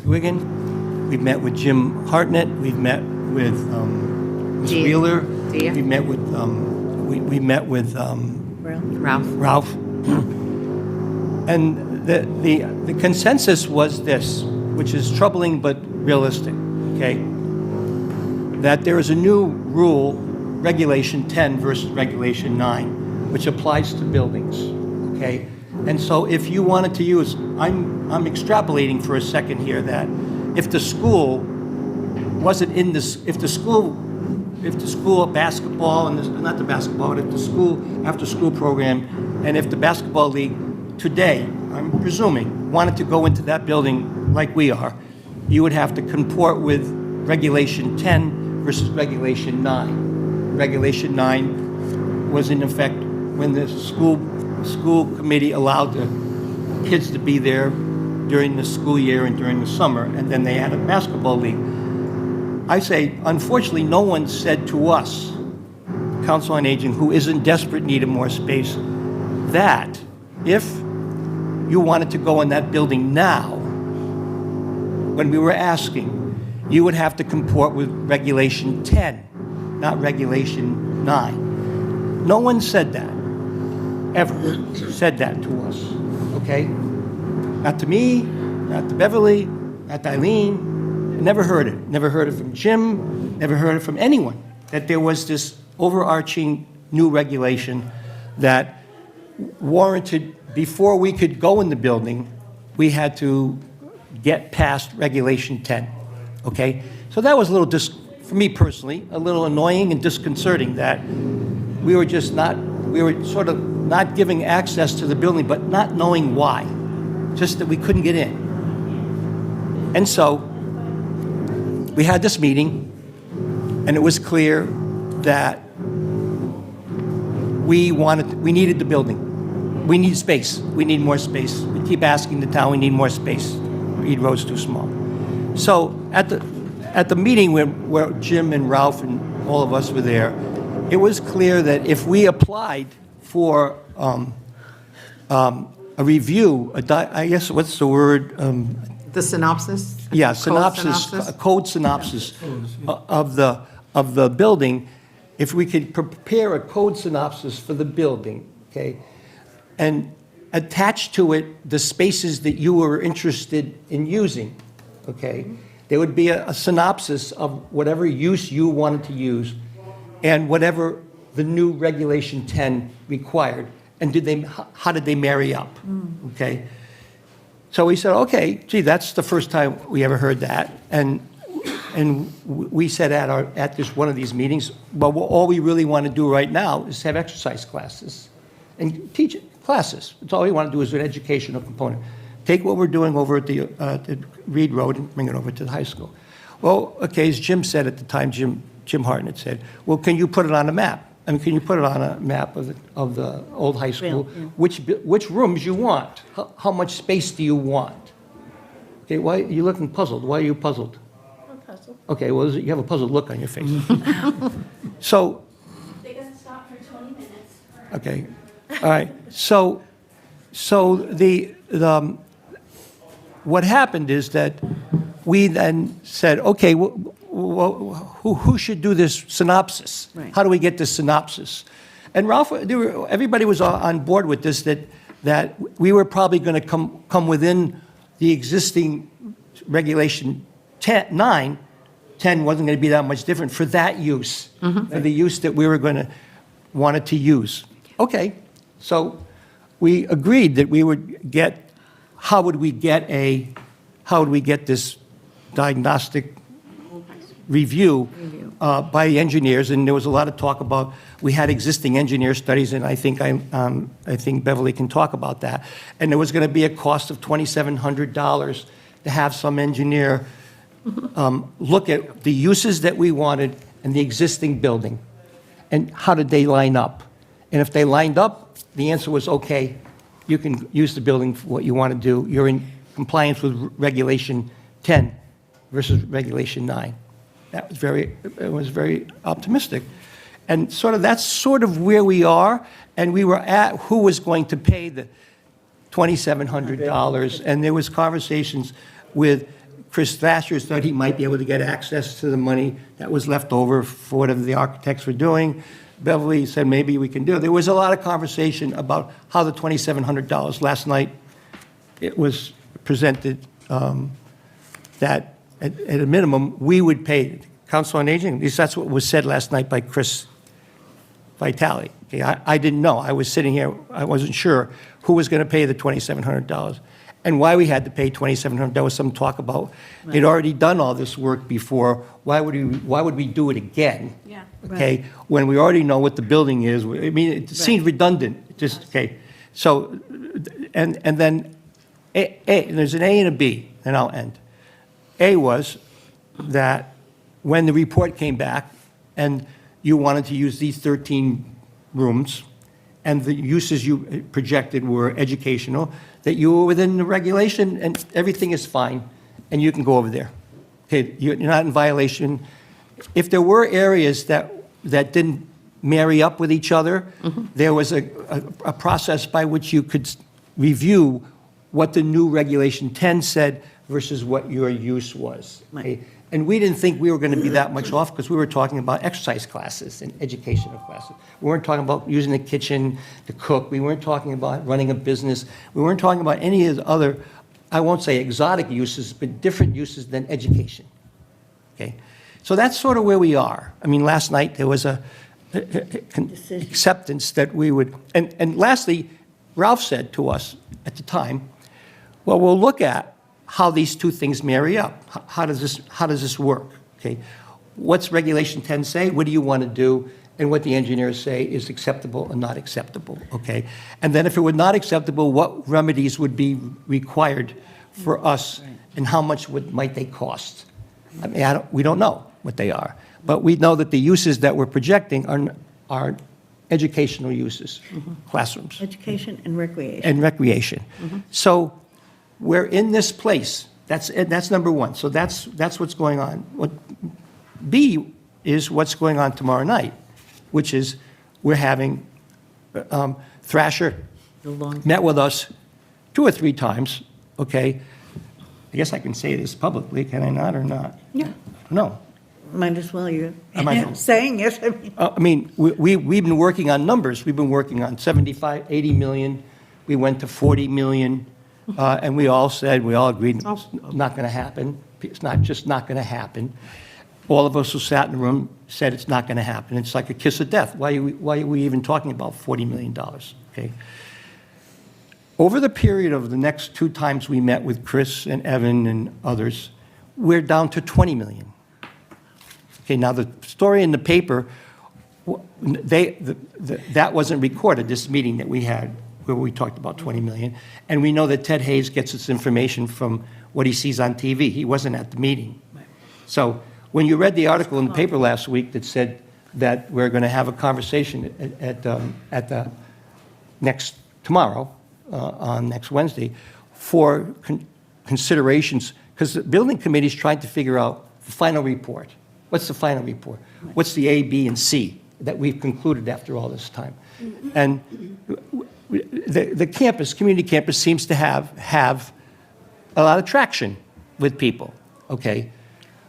Wigan. We've met with Jim Hartnett. We've met with Ms. Dia. Wheeler. Dia. We met with, we met with Ralph? Ralph. And the consensus was this, which is troubling but realistic, okay? That there is a new rule, Regulation 10 versus Regulation 9, which applies to buildings, okay? And so if you wanted to use, I'm extrapolating for a second here, that if the school wasn't in this, if the school basketball, and not the basketball, but if the school after-school program, and if the basketball league today, I'm presuming, wanted to go into that building like we are, you would have to comport with Regulation 10 versus Regulation 9. Regulation 9 was in effect when the school committee allowed the kids to be there during the school year and during the summer, and then they had a basketball league. I say, unfortunately, no one said to us, Council on Aging, who is in desperate need of more space, that if you wanted to go in that building now, when we were asking, you would have to comport with Regulation 10, not Regulation 9. No one said that, ever said that to us, okay? Not to me, not to Beverly, not to Eileen. I never heard it. Never heard it from Jim, never heard it from anyone, that there was this overarching new regulation that warranted, before we could go in the building, we had to get past Regulation 10, okay? So that was a little, for me personally, a little annoying and disconcerting that we were sort of not giving access to the building, but not knowing why, just that we couldn't get in. And so we had this meeting, and it was clear that we needed the building. We need space. We need more space. We keep asking the town, we need more space. Reed Road's too small. So at the meeting where Jim and Ralph and all of us were there, it was clear that if we applied for a review, I guess, what's the word? The synopsis? Yeah, Code synopsis, a code synopsis of the building, if we could prepare a code synopsis for the building, okay, and attach to it the spaces that you were interested in using, okay, there would be a synopsis of whatever use you wanted to use and whatever the new Regulation 10 required, and how did they marry up, okay? So we said, okay, gee, that's the first time we ever heard that. And we said at one of these meetings, well, all we really want to do right now is have exercise classes and teach classes. That's all we want to do is an educational component. Take what we're doing over at the Reed Road and bring it over to the high school. Well, okay, as Jim said at the time, Jim Hartnett said, well, can you put it on a map? I mean, can you put it on a map of the old high school? Which rooms you want? How much space do you want? Okay, why are you looking puzzled? Why are you puzzled? I'm puzzled. Okay, well, you have a puzzled look on your face. So, They're gonna stop for 20 minutes. okay, all right. So what happened is that we then said, okay, who should do this synopsis? Right. How do we get this synopsis? And Ralph, everybody was on board with this, that we were probably going to come within the existing regulation 10 wasn't going to be that much different for that use, for the use that we were going to wanted to use. Okay, so we agreed that we would get, how would we get this diagnostic review by engineers, and there was a lot of talk about, we had existing engineer studies, and I think Beverly can talk about that, and there was going to be a cost of $2,700 to have some engineer look at the uses that we wanted and the existing building, and how did they line up? And if they lined up, the answer was, okay, you can use the building for what you want to do. You're in compliance with Regulation 10 versus Regulation 9. That was very optimistic. And that's sort of where we are, and we were at who was going to pay the $2,700, and there was conversations with Chris Thatcher, thought he might be able to get access to the money that was left over for whatever the architects were doing. Beverly said maybe we can do it. There was a lot of conversation about how the $2,700, last night, it was presented that at a minimum, we would pay Council on Aging. At least that's what was said last night by Chris Vitale. Okay, I didn't know. I was sitting here, I wasn't sure who was going to pay the $2,700 and why we had to pay $2,700. There was some talk about they'd already done all this work before. Why would we do it again? Yeah. Okay, when we already know what the building is. I mean, it seemed redundant. Just okay. So, and then there's an A and a B, and I'll end. A was that when the report came back and you wanted to use these 13 rooms and the uses you projected were educational, that you were within the regulation and everything is fine and you can go over there. Okay, you're not in violation. If there were areas that didn't marry up with each other, there was a process by which you could review what the new Regulation 10 said versus what your use was. Okay? And we didn't think we were going to be that much off because we were talking about exercise classes and educational classes. We weren't talking about using the kitchen to cook. We weren't talking about running a business. We weren't talking about any of the other, I won't say exotic uses, but different uses than education. Okay? So that's sort of where we are. I mean, last night there was a acceptance that we would, and lastly, Ralph said to us at the time, well, we'll look at how these two things marry up. How does this work? Okay, what's Regulation 10 say? What do you want to do? And what the engineers say is acceptable and not acceptable. Okay, and then if it were not acceptable, what remedies would be required for us, and how much might they cost? I mean, we don't know what they are, but we know that the uses that we're projecting are educational uses, classrooms. Education and recreation. And recreation. So we're in this place. That's number one. So that's what's going on. What B is what's going on tomorrow night, which is we're having Thrasher met with us 2 or 3 times. Okay, I guess I can say this publicly, can I not or not? Yeah. No. Might as well, you're I- saying it. I mean, we've been working on numbers. We've been working on 75, 80 million. We went to 40 million. And we all agreed it's not going to happen. It's just not going to happen. All of us who sat in the room said it's not going to happen. It's like a kiss of death. Why are we even talking about $40 million? Okay. Over the period of the next 2 times we met with Chris and Evan and others, we're down to 20 million. Okay, now the story in the paper, that wasn't recorded, this meeting that we had where we talked about 20 million. And we know that Ted Hayes gets his information from what he sees on TV. He wasn't at the meeting. So when you read the article in the paper last week that said that we're going to have a conversation at the tomorrow, on next Wednesday, for considerations, because the building committee is trying to figure out the final report. What's the final report? What's the A, B, and C that we've concluded after all this time? And the campus, community campus, seems to have a lot of traction with people, okay?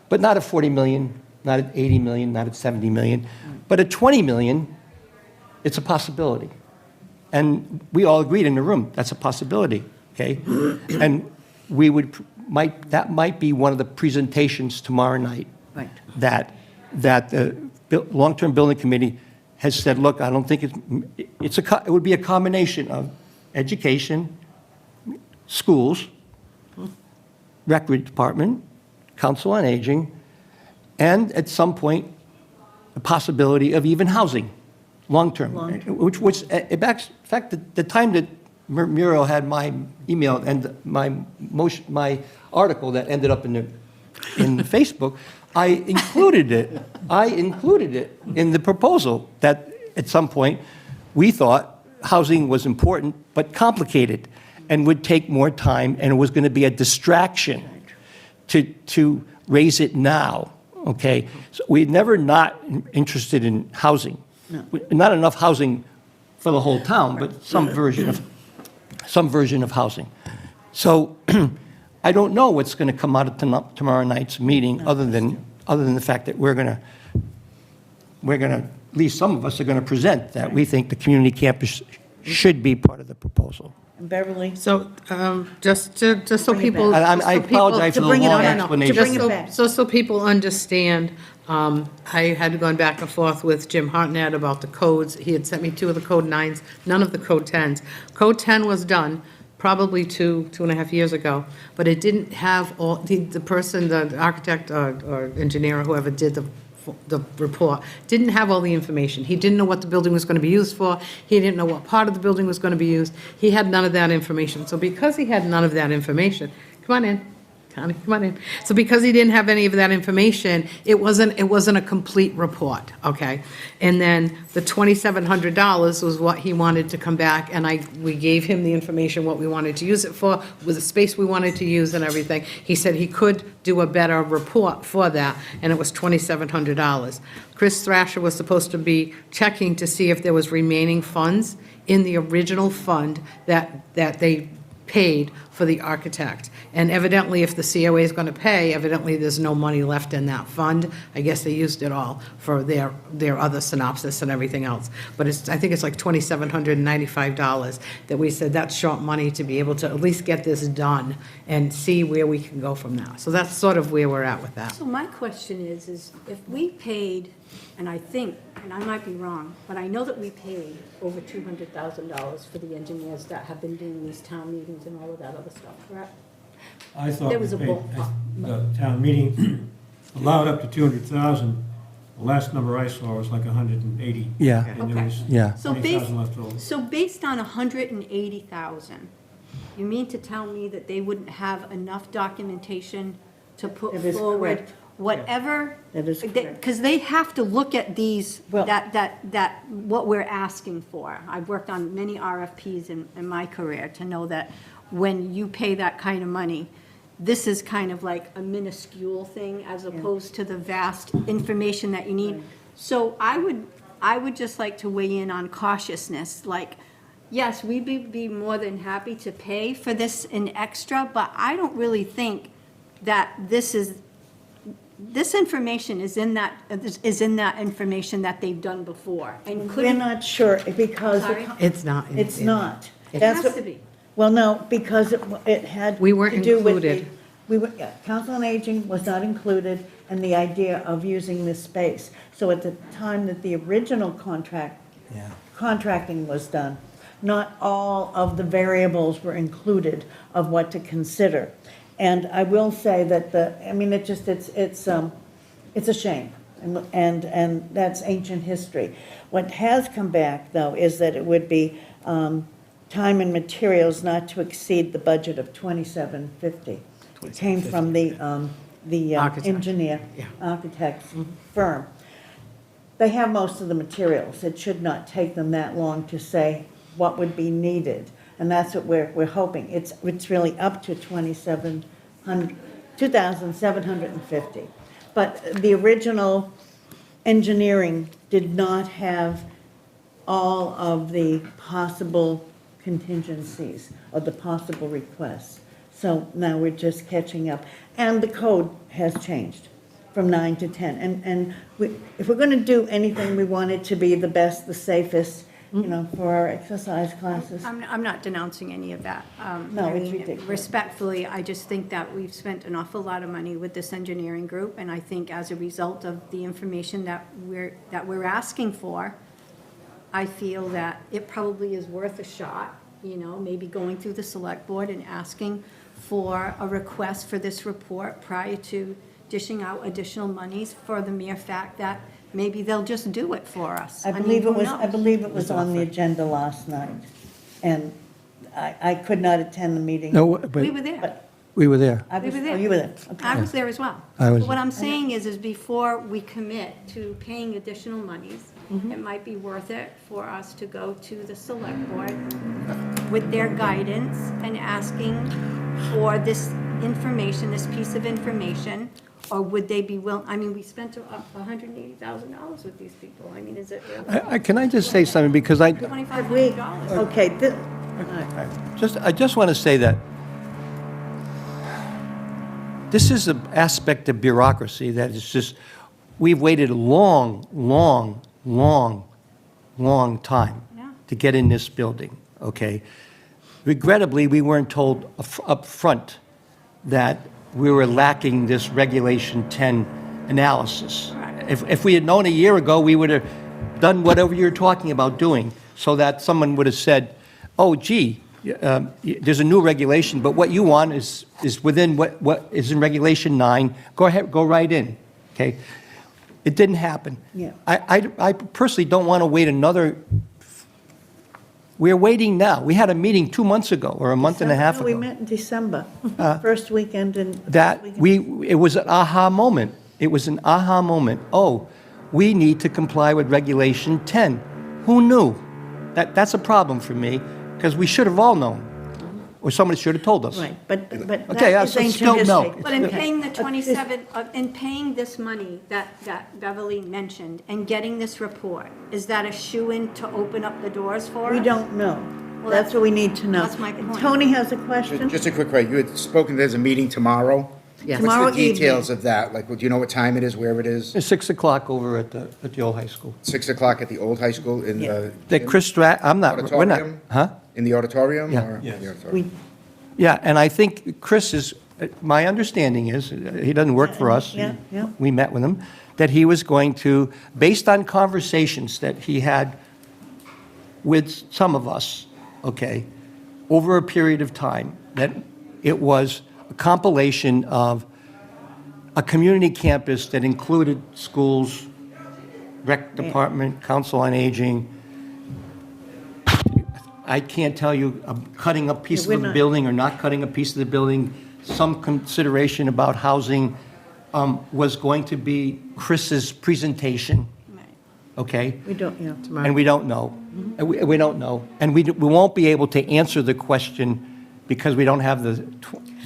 But not at 40 million, not at 80 million, not at 70 million. But at 20 million, it's a possibility. And we all agreed in the room, that's a possibility, okay? And that might be one of the presentations tomorrow night. Right. That the long-term building committee has said, look, I don't think it would be a combination of education, schools, rec department, council on aging, and at some point, the possibility of even housing, long-term. Which in fact, the time that Muriel had my email and my article that ended up in Facebook, I included it in the proposal that at some point, we thought housing was important, but complicated, and would take more time, and it was going to be a distraction to raise it now, okay? So we're never not interested in housing. Not enough housing for the whole town, but some version of housing. So I don't know what's going to come out of tomorrow night's meeting, other than the fact that we're going to, at least some of us are going to present that we think the community campus should be part of the proposal. Beverly? So, just so Bring it people. back. I apologize for the bring it long on. explanation. To bring it back. So people understand, I had gone back and forth with Jim Hartnett about the codes. He had sent me 2 of the code 9s, none of the code 10s. Code 10 was done probably 2.5 years ago, but it didn't have all, the person, the architect or engineer or whoever did the report, didn't have all the information. He didn't know what the building was going to be used for. He didn't know what part of the building was going to be used. He had none of that information. So because he had none of that information, come on in, Connie, come on in. So because he didn't have any of that information, it wasn't a complete report, okay? And then the $2,700 was what he wanted to come back, and we gave him the information, what we wanted to use it for, with the space we wanted to use and everything. He said he could do a better report for that, and it was $2,700. Chris Thrasher was supposed to be checking to see if there was remaining funds in the original fund that they paid for the architect. And evidently, if the COA is going to pay, evidently there's no money left in that fund. I guess they used it all for their other synopsis and everything else. But I think it's like $2,795 that we said that's short money to be able to at least get this done and see where we can go from now. So that's sort of where we're at with that. So my question is if we paid, and I think, and I might be wrong, but I know that we paid over $200,000 for the engineers that have been doing these town meetings and all of that other stuff, correct? I thought There we was a paid, bull- the town meeting allowed up to 200,000. The last number I saw was like 180. Yeah. And there Okay. was Yeah. So 20,000 left over. So based on 180,000, you mean to tell me that they wouldn't have enough documentation to put That is forward correct. whatever? That is correct. Because they have to look at these, Well- what we're asking for. I've worked on many RFPs in my career to know that when you pay that kind of money, this is kind of like a minuscule thing as opposed to the vast information that you need. So I would just like to weigh in on cautiousness, like, yes, we'd be more than happy to pay for this in extra, but I don't really think that this information is in that information that they've done before. And We're couldn't, not sure, because Sorry? It's not. it's not. it That's has what- to be. Well, no, because it had We weren't to do with the- included. Council on Aging was not included in the idea of using this space. So at the time that the original contracting was done, not all of the variables were included of what to consider. And I will say that it's a shame, and that's ancient history. What has come back, though, is that it would be time and materials not to exceed the budget of $2,750. It came from the Architect. engineer, Yeah. architect's firm. They have most of the materials. It should not take them that long to say what would be needed. And that's what we're hoping. It's really up to $2,750. But the original engineering did not have all of the possible contingencies or the possible requests. So now we're just catching up. And the code has changed from 9 to 10. And if we're going to do anything, we want it to be the best, the safest, you know, for our exercise classes. I'm not denouncing any of that. No, I it's mean, ridiculous. Respectfully, I just think that we've spent an awful lot of money with this engineering group, and I think as a result of the information that we're asking for, I feel that it probably is worth a shot, you know, maybe going through the select board and asking for a request for this report prior to dishing out additional monies for the mere fact that maybe they'll just do it for us. I mean, believe who it was, I knows? believe it was on the agenda last night, and I could not attend the meeting. No, We but were there. we were there. I was, we were oh, there. you were there, okay. I was there as well. I was- But what I'm saying is before we commit to paying additional monies, Mm-hmm. it might be worth it for us to go to the select board with their guidance and asking for this information, this piece of information, or would they be I mean, we spent $180,000 with these people. I mean, is it really Can I just say something, because $2,500? Okay, I just want to say that this is an aspect of bureaucracy that is just, we've waited a long time Yeah. to get in this building, okay? Regrettably, we weren't told up front that we were lacking this Regulation 10 analysis. Right. If we had known a year ago, we would have done whatever you're talking about doing, so that someone would have said, oh, gee, there's a new regulation, but what you want is within what is in Regulation 9. Go ahead, go right in, okay? It didn't happen. Yeah. I personally don't want to wait another, we're waiting now. We had a meeting 2 months ago, or a month and a half No, we ago. met in December, first weekend in. That it was an aha moment. It was an aha moment. Oh, we need to comply with Regulation 10. Who knew? That's a problem for me, because we should have all known, or somebody should have told us. Right, but Okay, that is so ancient still no. history. But in paying the 27, in paying this money that Beverly mentioned, and getting this report, is that a shoo-in to open up the doors for us? We don't know. Well, That's what we need to know. that's my point. Tony has a question? Just a quick question. You had spoken, there's a meeting tomorrow? Yes. Tomorrow What's the details evening. of that? Like, do you know what time it is, where it is? It's 6 o'clock over at the old high school. 6 o'clock at the old high school in the That Chris I'm not, we're not, auditorium? huh? In the auditorium? Yeah. or- Yes. the auditorium? We, Yeah, and I think Chris is, my understanding is, he doesn't work for us. Yeah, yeah. We met with him, that he was going to, based on conversations that he had with some of us, okay, over a period of time, that it was a compilation of a community campus that included schools, rec department, council on aging. I can't tell you, cutting a piece Yeah, of we're the not- building or not cutting a piece of the building, some consideration about housing was going to be Chris's presentation, Right. okay? we don't, yeah. And we don't know. And we don't know. And we won't be able to answer the question because we don't have the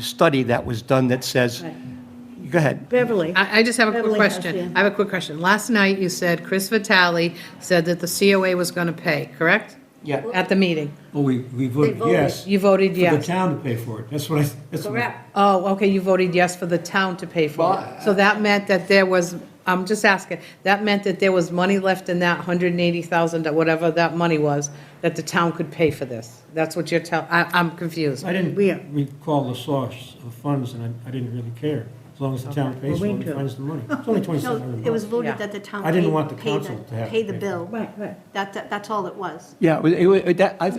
study that was done that says, Right. go ahead. Beverly? I just have a quick Beverly has question. the- I have a quick question. Last night, you said Chris Vitale said that the COA was going to pay, correct? Yeah. At the meeting. Well, we voted voted. yes. You voted For the yes. town to pay for it. That's what that's what- Correct. Oh, okay, you voted yes for the town to pay for Well, it. So that meant that there was, I'm just asking, that meant that there was money left in that 180,000, whatever that money was, that the town could pay for this? That's what you're I'm confused. I didn't We are. recall the source of funds, and I didn't really care. As long as the town pays Well, for we it, do. it finds the money. It's only No, $2,700. it was Yeah. voted that the town I didn't pay- want the pay council to have pay to the pay for bill. Right, right. That's all it was, Yeah, I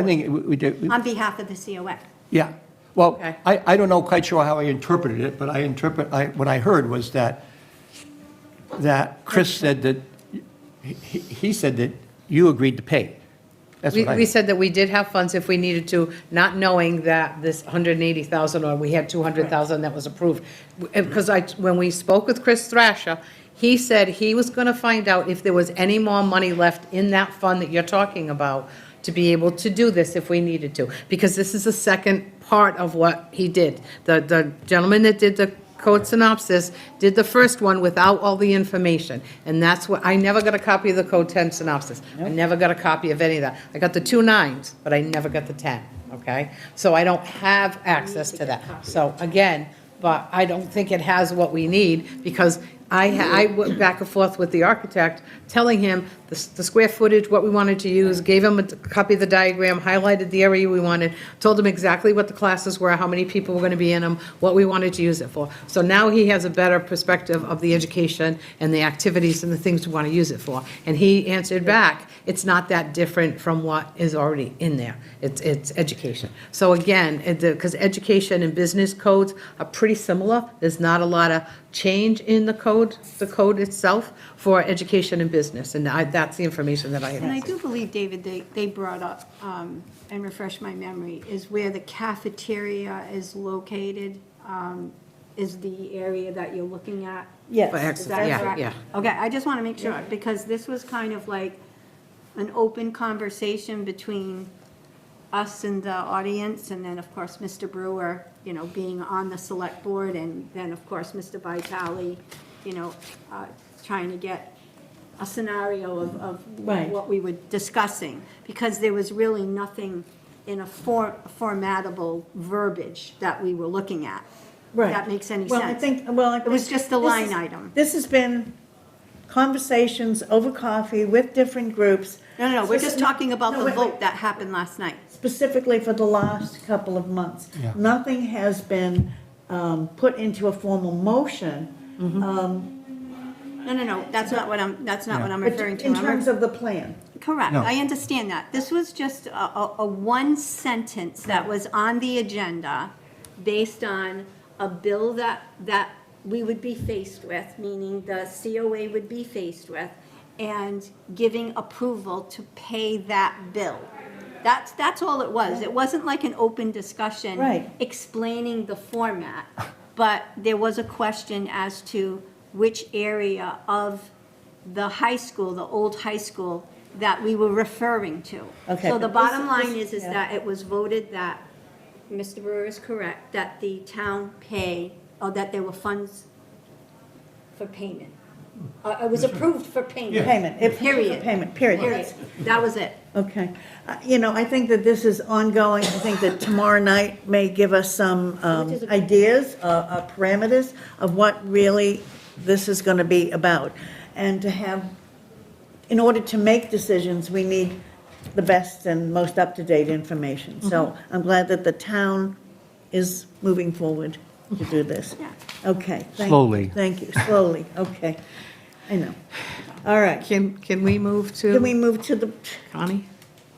think we did. on behalf of the COA. Yeah, well, Okay. I don't know quite sure how I interpreted it, but what I heard was that Chris said that, he said that you agreed to pay. That's what I. We said that we did have funds if we needed to, not knowing that this 180,000, or we had 200,000 that was approved. Because when we spoke with Chris Thrasher, he said he was going to find out if there was any more money left in that fund that you're talking about to be able to do this if we needed to. Because this is the second part of what he did. The gentleman that did the code synopsis did the first one without all the information. And that's what, I never got a copy of the code 10 synopsis. I never got a copy of any of that. I got the 2 9s, but I never got the 10, okay? So I don't have access to that. So again, but I don't think it has what we need, because I went back and forth with the architect, telling him the square footage, what we wanted to use, gave him a copy of the diagram, highlighted the area we wanted, told him exactly what the classes were, how many people were going to be in them, what we wanted to use it for. So now he has a better perspective of the education and the activities and the things we want to use it for. And he answered back, it's not that different from what is already in there. It's education. So again, because education and business codes are pretty similar, there's not a lot of change in the code itself for education and business, and that's the information that I And I had. do believe, David, they brought up, and refresh my memory, is where the cafeteria is located, is the area that you're looking at? Yes. For Is access, that yeah, correct? yeah. Okay, I just want to make sure, because this was kind of like an open conversation between us and the audience, and then, of course, Mr. Brewer, you know, being on the select board, and then, of course, Mr. Vitale, you know, trying to get a scenario of Right. what we were discussing, because there was really nothing in a formatable verbiage that we were looking at. Right. If that makes any Well, I sense. think, It was just a this line is- item. This has been conversations over coffee with different groups. No, we're just talking about No, the wait, wait. vote that happened last night. Specifically for the last couple of months. Yeah. Nothing has been put into a formal motion. No, that's not what I'm referring to. In I'm terms of the plan. Correct, No. I understand that. This was just a one sentence that was on the agenda based on a bill that we would be faced with, meaning the COA would be faced with, and giving approval to pay that bill. That's all it was. It wasn't like an open discussion. Right. Explaining the format, but there was a question as to which area of the high school, the old high school, that we were referring to. Okay, So the but bottom this- line is yeah. that it was voted that, Mr. Brewer is correct, that the town pay, or that there were funds for payment. It was approved for payment. Payment. Period. Payment, period. Period. That was it. Okay. You know, I think that this is ongoing. I think that tomorrow night may give us some Which is a good ideas, parameters of what really this is going to be about. And to have, in order to make decisions, we need the best and most up-to-date information. So I'm glad that the town is moving forward to do this. Yeah. Okay. thank you. Slowly. Thank you, slowly, okay. I know. All right. Can we move Can we to move to the, Connie?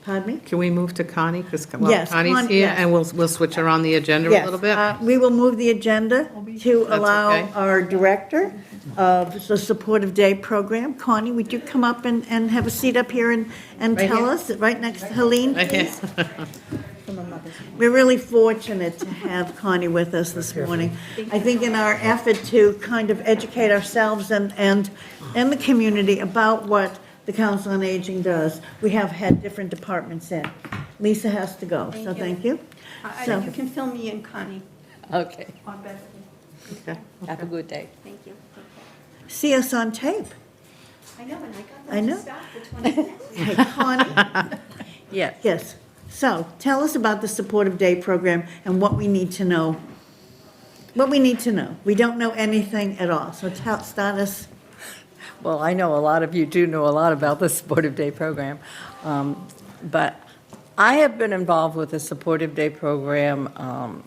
pardon me? Can we move to Connie? Because Yes, Connie's Connie, here, yes. and we'll switch around the agenda a Yes, little bit. we will move the agenda to That's allow okay. our director of the Supportive Day Program. Connie, would you come up and have a seat up here and Right tell here. us, right next to Helene, Right here. please? We're really fortunate to have Connie with us this morning. I think in our effort to kind of educate ourselves and the community about what the Council on Aging does, we have had different departments in. Lisa has to go, so thank you. So- You can fill me in, Connie. Okay. Or Bethany. Okay. Have a good day. Thank you. See us on tape. I know, and I got I them know. to stop for 20 minutes. Hey, Connie? Yes. Yes. So tell us about the Supportive Day Program and what we need to know. What we need to know. We don't know anything at all, so start us. Well, I know a lot of you do know a lot about the Supportive Day program, but I have been involved with the Supportive Day program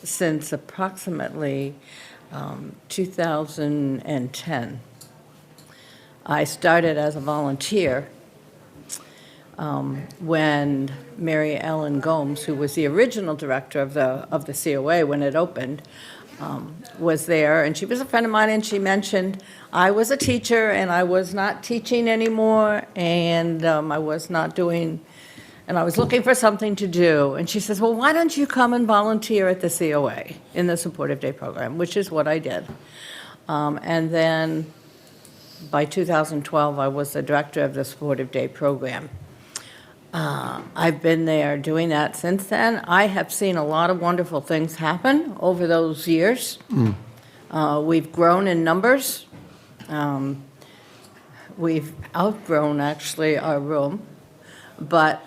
since approximately 2010. I started as a volunteer when Mary Ellen Gomes, who was the original director of the COA when it opened, was there, and she was a friend of mine, and she mentioned I was a teacher, and I was not teaching anymore, and I was not doing, and I was looking for something to do. And she says, well, why don't you come and volunteer at the COA in the Supportive Day program, which is what I did. And then by 2012, I was the director of the Supportive Day program. I've been there doing that since then. I have seen a lot of wonderful things happen over those years. We've grown in numbers. We've outgrown, actually, our room. But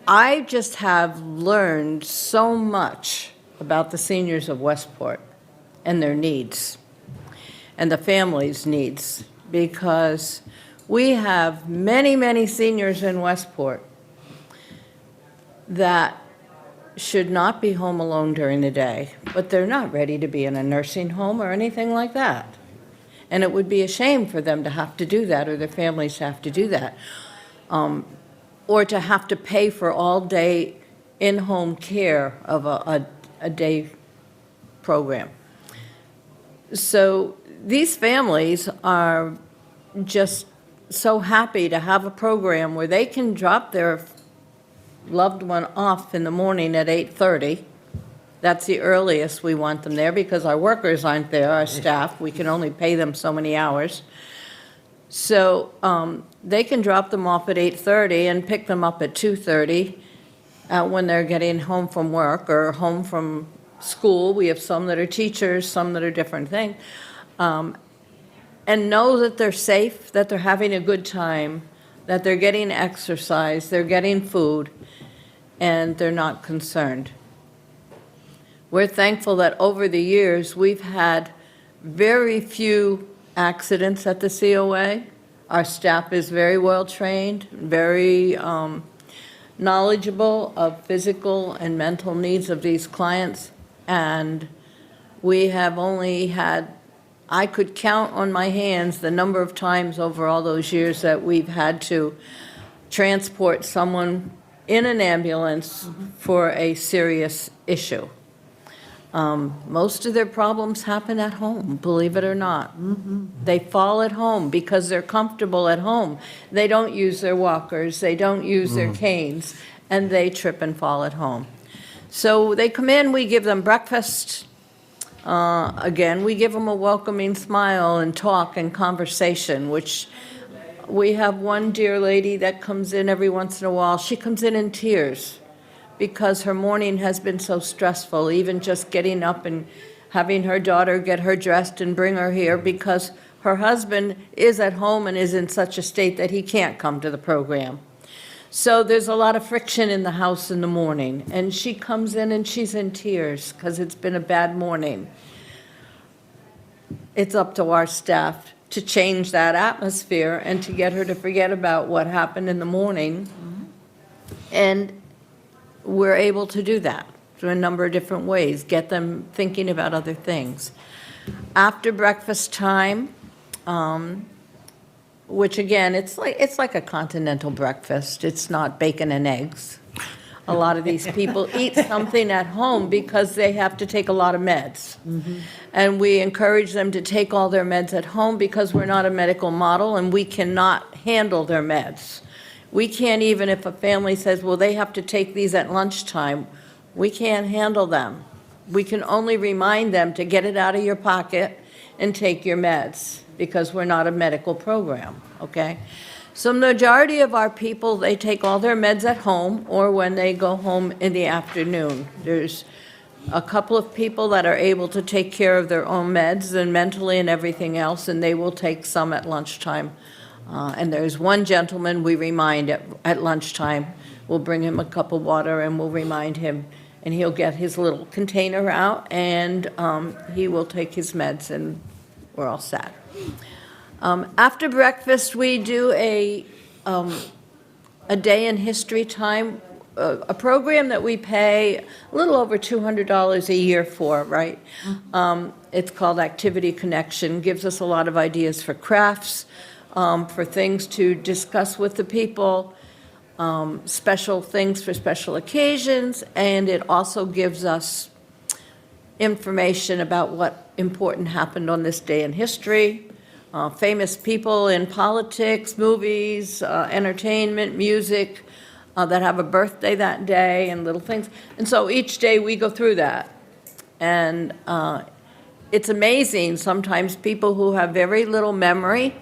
I just have learned so much about the seniors of Westport and their needs, and the families' needs, because we have many, many seniors in Westport that should not be home alone during the day, but they're not ready to be in a nursing home or anything like that. And it would be a shame for them to have to do that, or their families have to do that, or to have to pay for all-day in-home care of a day program. So these families are just so happy to have a program where they can drop their loved one off in the morning at 8:30. That's the earliest we want them there, because our workers aren't there, our staff. We can only pay them so many hours. So they can drop them off at 8:30 and pick them up at 2:30 when they're getting home from work or home from school. We have some that are teachers, some that are different things. And know that they're safe, that they're having a good time, that they're getting exercise, they're getting food, and they're not concerned. We're thankful that over the years, we've had very few accidents at the COA. Our staff is very well-trained, very knowledgeable of physical and mental needs of these clients, and we have only had, I could count on my hands the number of times over all those years that we've had to transport someone in an ambulance for a serious issue. Most of their problems happen at home, believe it or not. They fall at home because they're comfortable at home. They don't use their walkers, they don't use their canes, and they trip and fall at home. So they come in, we give them breakfast. Again, we give them a welcoming smile and talk and conversation, which we have one dear lady that comes in every once in a while. She comes in tears because her morning has been so stressful, even just getting up and having her daughter get her dressed and bring her here, because her husband is at home and is in such a state that he can't come to the program. So there's a lot of friction in the house in the morning, and she comes in and she's in tears because it's been a bad morning. It's up to our staff to change that atmosphere and to get her to forget about what happened in the morning. And we're able to do that through a number of different ways, get them thinking about other things. After breakfast time, which again, it's like a continental breakfast. It's not bacon and eggs. A lot of these people eat something at home because they have to take a lot of meds. And we encourage them to take all their meds at home because we're not a medical model and we cannot handle their meds. We can't, even if a family says, well, they have to take these at lunchtime, we can't handle them. We can only remind them to get it out of your pocket and take your meds, because we're not a medical program, okay? So the majority of our people, they take all their meds at home or when they go home in the afternoon. There's a couple of people that are able to take care of their own meds and mentally and everything else, and they will take some at lunchtime. And there's one gentleman we remind at lunchtime. We'll bring him a cup of water and we'll remind him, and he'll get his little container out and he will take his meds and we're all set. After breakfast, we do a day in history time, a program that we pay a little over $200 a year for, right? It's called Activity Connection, gives us a lot of ideas for crafts, for things to discuss with the people, special things for special occasions, and it also gives us information about what important happened on this day in history, famous people in politics, movies, entertainment, music, that have a birthday that day and little things. And so each day we go through that. And it's amazing, sometimes people who have very little memory,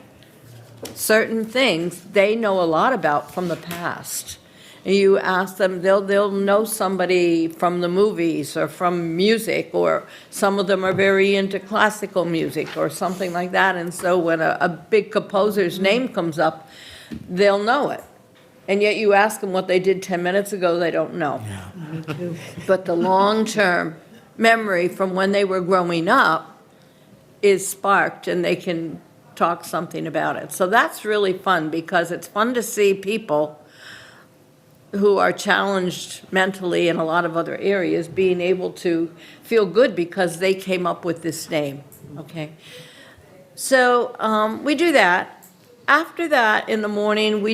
certain things they know a lot about from the past. And you ask them, they'll know somebody from the movies or from music, or some of them are very into classical music or something like that. And so when a big composer's name comes up, they'll know it. And yet you ask them what they did 10 minutes ago, they don't know. Me too. But the long-term memory from when they were growing up is sparked and they can talk something about it. So that's really fun, because it's fun to see people who are challenged mentally in a lot of other areas being able to feel good because they came up with this name, okay? So we do that. After that, in the morning,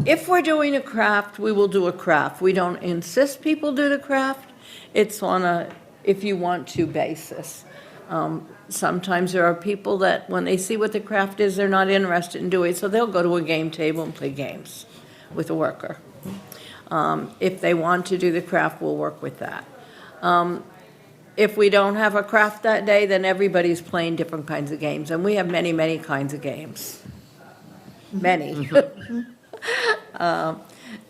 if we're doing a craft, we will do a craft. We don't insist people do the craft. It's on a if you want to basis. Sometimes there are people that when they see what the craft is, they're not interested in doing it, so they'll go to a game table and play games with a worker. If they want to do the craft, we'll work with that. If we don't have a craft that day, then everybody's playing different kinds of games, and we have many, many kinds of games. Many.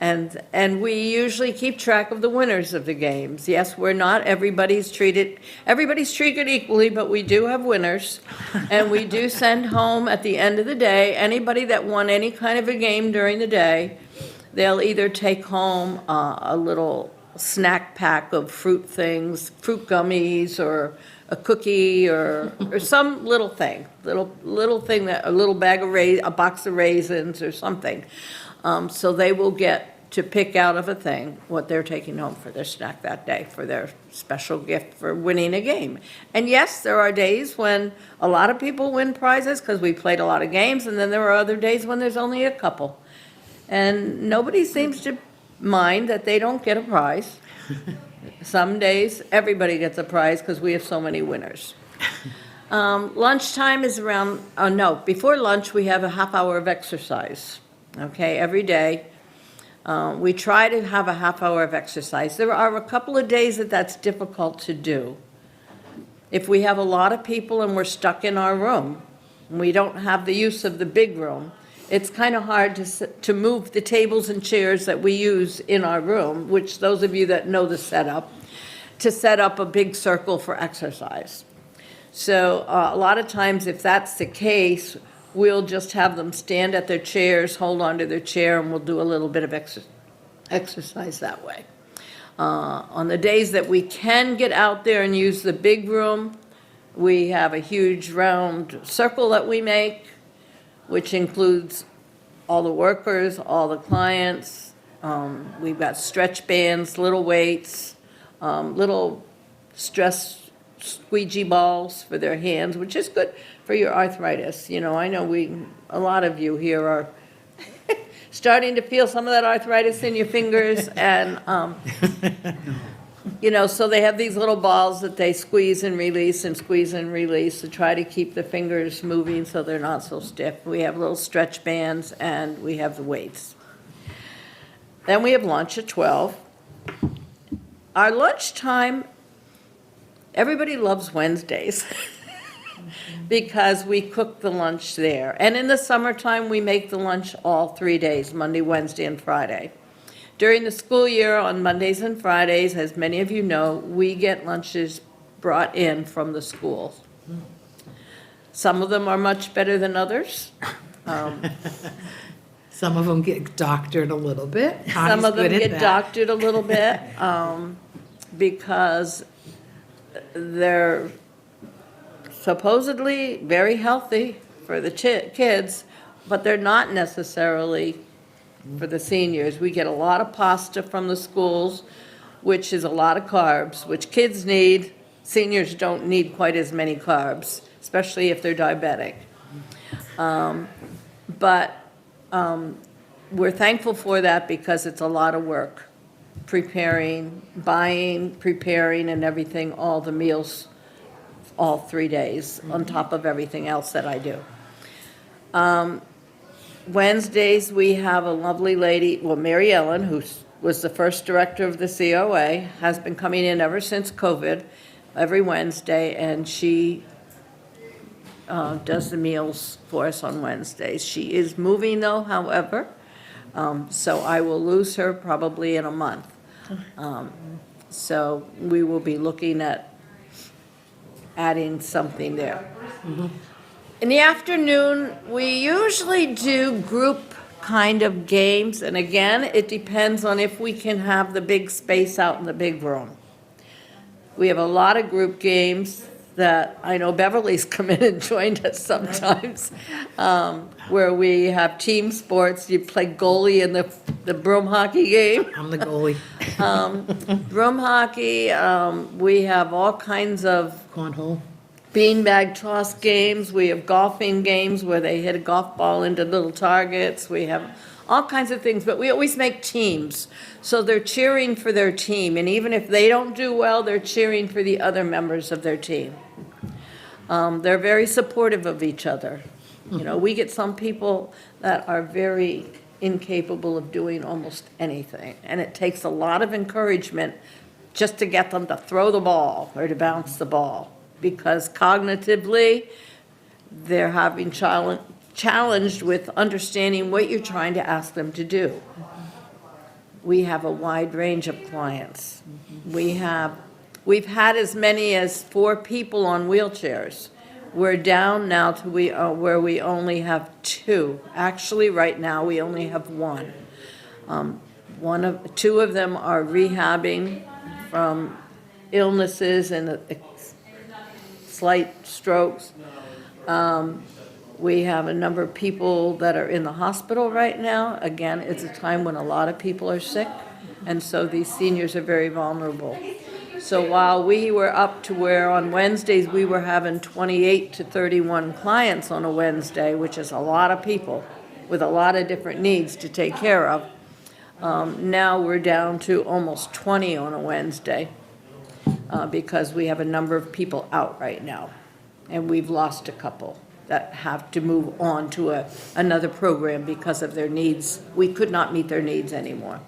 And we usually keep track of the winners of the games. Yes, everybody's treated equally, but we do have winners. And we do send home at the end of the day, anybody that won any kind of a game during the day, they'll either take home a little snack pack of fruit things, fruit gummies, or a cookie, or some little thing, a little bag of a box of raisins or something. So they will get to pick out of a thing what they're taking home for their snack that day, for their special gift for winning a game. And yes, there are days when a lot of people win prizes because we played a lot of games, and then there are other days when there's only a couple. And nobody seems to mind that they don't get a prize. Some days, everybody gets a prize because we have so many winners. Lunchtime is around, before lunch, we have a half hour of exercise, okay, every day. We try to have a half hour of exercise. There are a couple of days that's difficult to do. If we have a lot of people and we're stuck in our room, and we don't have the use of the big room, it's kind of hard to move the tables and chairs that we use in our room, which those of you that know the setup, to set up a big circle for exercise. So a lot of times, if that's the case, we'll just have them stand at their chairs, hold onto their chair, and we'll do a little bit of exercise that way. On the days that we can get out there and use the big room, we have a huge round circle that we make, which includes all the workers, all the clients. We've got stretch bands, little weights, little stress squeegee balls for their hands, which is good for your arthritis. You know, I know a lot of you here are starting to feel some of that arthritis in your fingers, and so they have these little balls that they squeeze and release to try to keep the fingers moving so they're not so stiff. We have little stretch bands, and we have the weights. Then we have lunch at 12. Our lunchtime, everybody loves Wednesdays because we cook the lunch there. And in the summertime, we make the lunch all 3 days, Monday, Wednesday, and Friday. During the school year, on Mondays and Fridays, as many of you know, we get lunches brought in from the schools. Some of them are much better than others. Some of them get doctored a little bit. Some of them Connie's good at get that. doctored a little bit because they're supposedly very healthy for the kids, but they're not necessarily for the seniors. We get a lot of pasta from the schools, which is a lot of carbs, which kids need. Seniors don't need quite as many carbs, especially if they're diabetic. But we're thankful for that because it's a lot of work, buying, preparing, and everything, all the meals, all 3 days, on top of everything else that I do. Wednesdays, we have a lovely lady, Mary Ellen, who was the first director of the COA, has been coming in ever since COVID, every Wednesday, and she does the meals for us on Wednesdays. She is moving, though, however, so I will lose her probably in a month. So we will be looking at adding something there. In the afternoon, we usually do group kind of games, and again, it depends on if we can have the big space out in the big room. We have a lot of group games that I know Beverly's come in and joined us sometimes, where we have team sports. You play goalie in the broom hockey game. I'm the goalie. Broom hockey, we have all kinds of Cornhole. beanbag toss games. We have golfing games where they hit a golf ball into little targets. We have all kinds of things, but we always make teams. So they're cheering for their team, and even if they don't do well, they're cheering for the other members of their team. They're very supportive of each other. You know, we get some people that are very incapable of doing almost anything, and it takes a lot of encouragement just to get them to throw the ball or to bounce the ball, because cognitively, they're having challenged with understanding what you're trying to ask them to do. We have a wide range of clients. We've had as many as 4 people on wheelchairs. We're down now to where we only have 2. Actually, right now, we only have 1. 2 of them are rehabbing from illnesses and slight strokes. We have a number of people that are in the hospital right now. Again, it's a time when a lot of people are sick, and so these seniors are very vulnerable. So while we were up to where on Wednesdays we were having 28 to 31 clients on a Wednesday, which is a lot of people with a lot of different needs to take care of, now we're down to almost 20 on a Wednesday because we have a number of people out right now, and we've lost a couple that have to move on to another program because of their needs. We could not meet their needs anymore.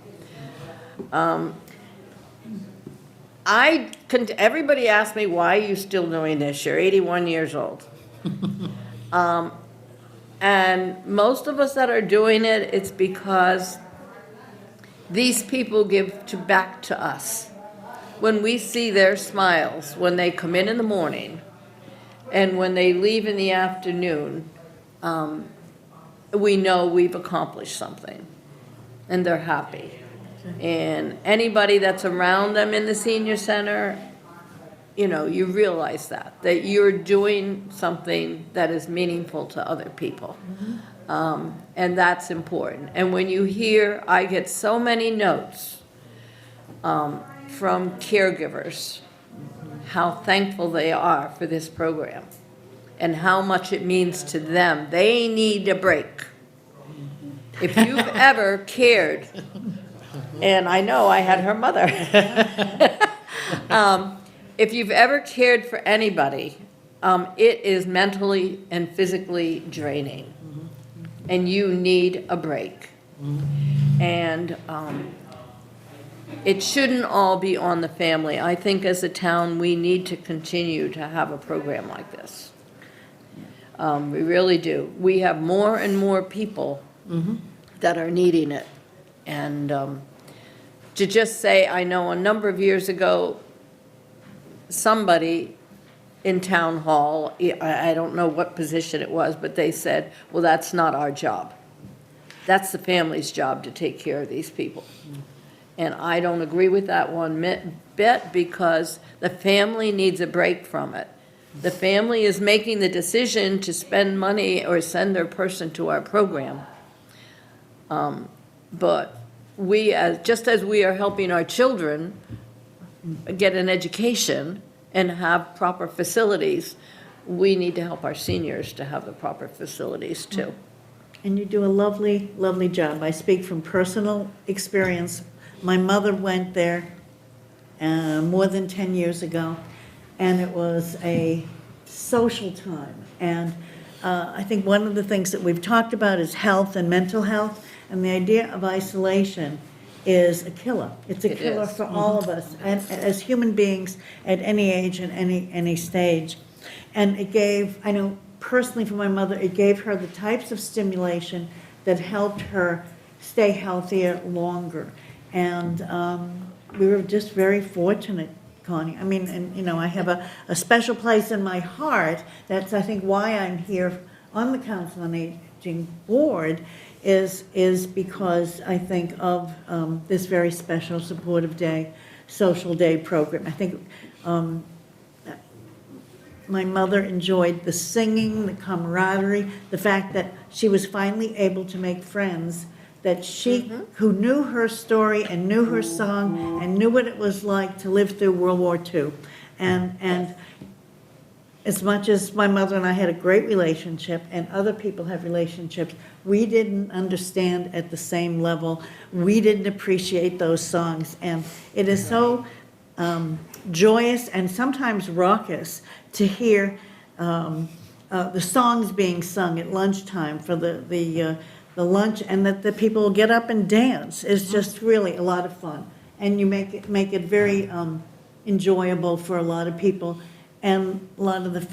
Everybody asks me, why are you still doing this? You're 81 years old. And most of us that are doing it, it's because these people give back to us. When we see their smiles, when they come in the morning, and when they leave in the afternoon, we know we've accomplished something, and they're happy. And anybody that's around them in the senior center, you know, you realize that you're doing something that is meaningful to other people. And that's important. And when you hear, I get so many notes from caregivers, how thankful they are for this program and how much it means to them. They need a break. If you've ever cared, and I know I had her mother, if you've ever cared for anybody, it is mentally and physically draining, and you need a break. And it shouldn't all be on the family. I think as a town, we need to continue to have a program like this. We really do. We have more and more people that are needing it. And to just say, I know a number of years ago, somebody in town hall, I don't know what position it was, but they said, well, that's not our job. That's the family's job to take care of these people. And I don't agree with that one bit, because the family needs a break from it. The family is making the decision to spend money or send their person to our program. But we, just as we are helping our children get an education and have proper facilities, we need to help our seniors to have the proper facilities too. And you do a lovely, lovely job. I speak from personal experience. My mother went there more than 10 years ago, and it was a social time. And I think one of the things that we've talked about is health and mental health, and the idea of isolation is a killer. It's a killer for all of us, and as human beings at any age and any stage. And it gave, I know personally for my mother, it gave her the types of stimulation that helped her stay healthier longer. And we were just very fortunate, Connie. I mean, and you know, I have a special place in my heart. That's, I think, why I'm here on the Council on Aging Board, is because I think of this very special supportive day, social day program. I think my mother enjoyed the singing, the camaraderie, the fact that she was finally able to make friends, that she, who knew her story and knew her song and knew what it was like to live through World War II. And as much as my mother and I had a great relationship, and other people have relationships, we didn't understand at the same level. We didn't appreciate those songs. And it is so joyous and sometimes raucous to hear the songs being sung at lunchtime for the lunch, and that the people will get up and dance. It's just really a lot of fun. And you make it very enjoyable for a lot of people, and a lot of the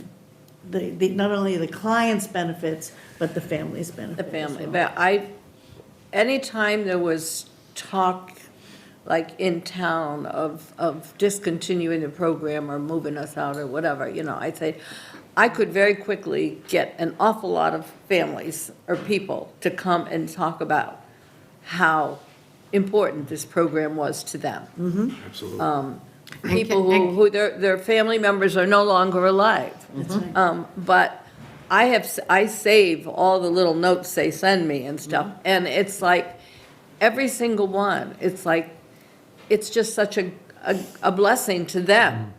not only the clients' benefits, but the family's benefits. The family, as well. but anytime there was talk, like in town, of discontinuing the program or moving us out or whatever, I'd say, I could very quickly get an awful lot of families or people to come and talk about how important this program was to them. Absolutely. People who their family members are no longer alive. That's right. But I save all the little notes they send me and stuff, and it's like, every single one, it's like, it's just such a blessing to them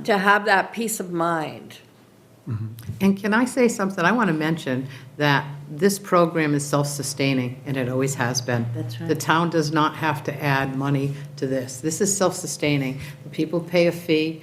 to have that peace of mind. And can I say something? I want to mention that this program is self-sustaining, and it always has been. That's right. The town does not have to add money to this. This is self-sustaining. The people pay a fee.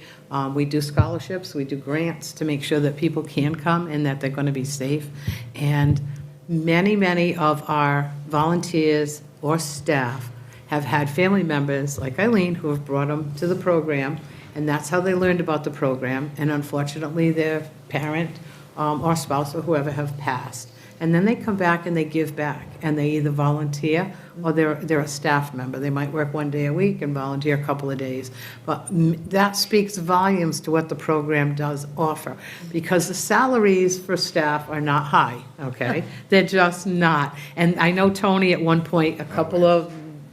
We do scholarships, we do grants to make sure that people can come and that they're going to be safe. And many of our volunteers or staff have had family members, like Eileen, who have brought them to the program, and that's how they learned about the program. And unfortunately, their parent or spouse or whoever have passed. And then they come back and they give back, and they either volunteer or they're a staff member. They might work one day a week and volunteer a couple of days. But that speaks volumes to what the program does offer, because the salaries for staff are not high, okay? They're just not. And I know Tony at one point,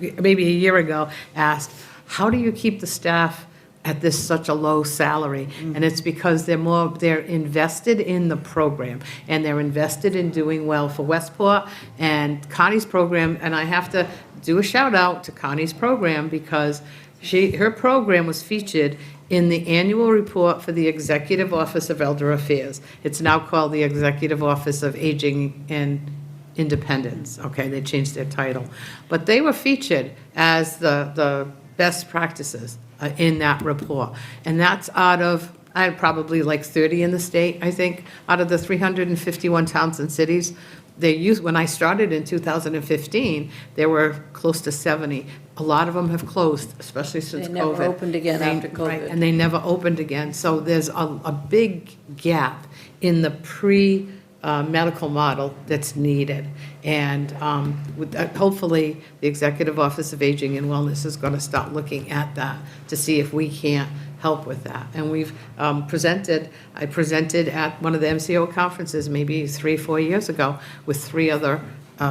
maybe a year ago, asked, how do you keep the staff at such a low salary? And it's because they're invested in the program, and they're invested in doing well for Westport and Connie's program. And I have to do a shout out to Connie's program, because her program was featured in the annual report for the Executive Office of Elder Affairs. It's now called the Executive Office of Aging and Independence. Okay, they changed their title. But they were featured as the best practices in that report. And that's out of, I had probably like 30 in the state, I think, out of the 351 towns and cities. When I started in 2015, there were close to 70. A lot of them have closed, especially since COVID. They never opened again after COVID. Right, and they never opened again. So there's a big gap in the medical model that's needed. And hopefully, the Executive Office of Aging and Wellness is going to start looking at that to see if we can't help with that. And we've I presented at one of the MCO conferences maybe 3-4 years ago with 3 other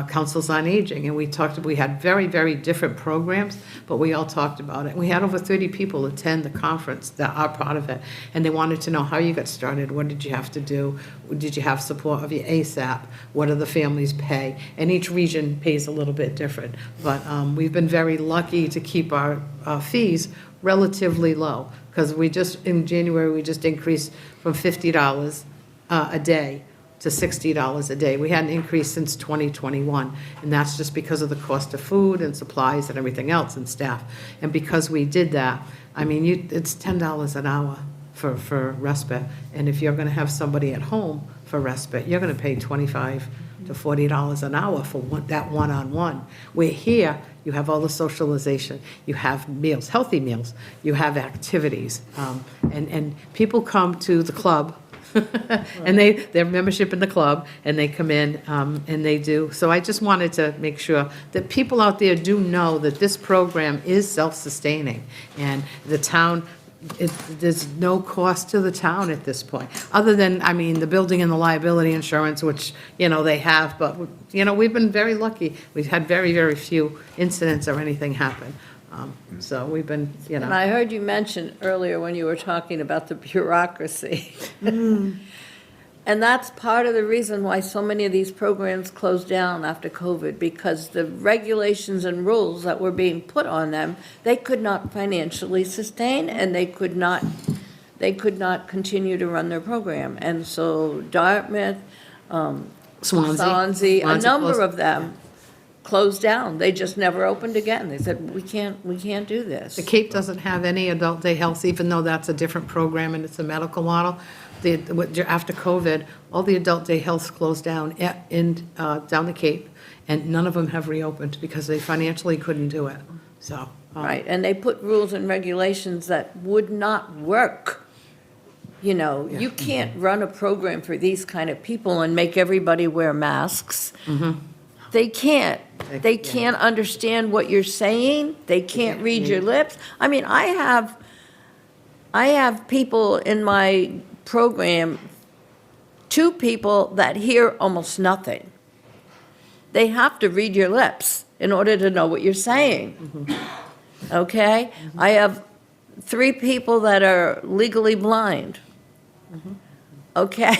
councils on aging, and we had very different programs, but we all talked about it. We had over 30 people attend the conference that are part of it, and they wanted to know how you got started, what did you have to do, did you have support of your ASAP, what do the families pay, and each region pays a little bit different. But we've been very lucky to keep our fees relatively low, because in January, we just increased from $50 a day to $60 a day. We hadn't increased since 2021, and that's just because of the cost of food and supplies and everything else and staff. And because we did that, I mean, it's $10 an hour for respite, and if you're going to have somebody at home for respite, you're going to pay $25 to $40 an hour for that one-on-one. Where here, you have all the socialization, you have meals, healthy meals, you have activities, and people come to the club and they have membership in the club, and they come in and they do. So I just wanted to make sure that people out there do know that this program is self-sustaining, and the town, there's no cost to the town at this point, other than, I mean, the building and the liability insurance, which, they have, but, we've been very lucky. We've had very few incidents or anything happen. So we've been, you And know, I heard you mention earlier when you were talking about the bureaucracy. And that's part of the reason why so many of these programs closed down after COVID, because the regulations and rules that were being put on them, they could not financially sustain, and they could not continue to run their program. And so Dartmouth, Swansea, a number closed. of them closed down. They just never opened again. They said, we can't do this. the Cape doesn't have any adult day health, even though that's a different program and it's a medical model. After COVID, all the adult day healths closed down down the Cape, and none of them have reopened because they financially couldn't do it, so. Right, and they put rules and regulations that would not work. You know, you can't run a program for these kind of people and make everybody wear masks. They can't. They can't understand what you're saying. They can't read your lips. I mean, I have people in my program, 2 people that hear almost nothing. They have to read your lips in order to know what you're saying. Okay? I have 3 people that are legally blind. Okay?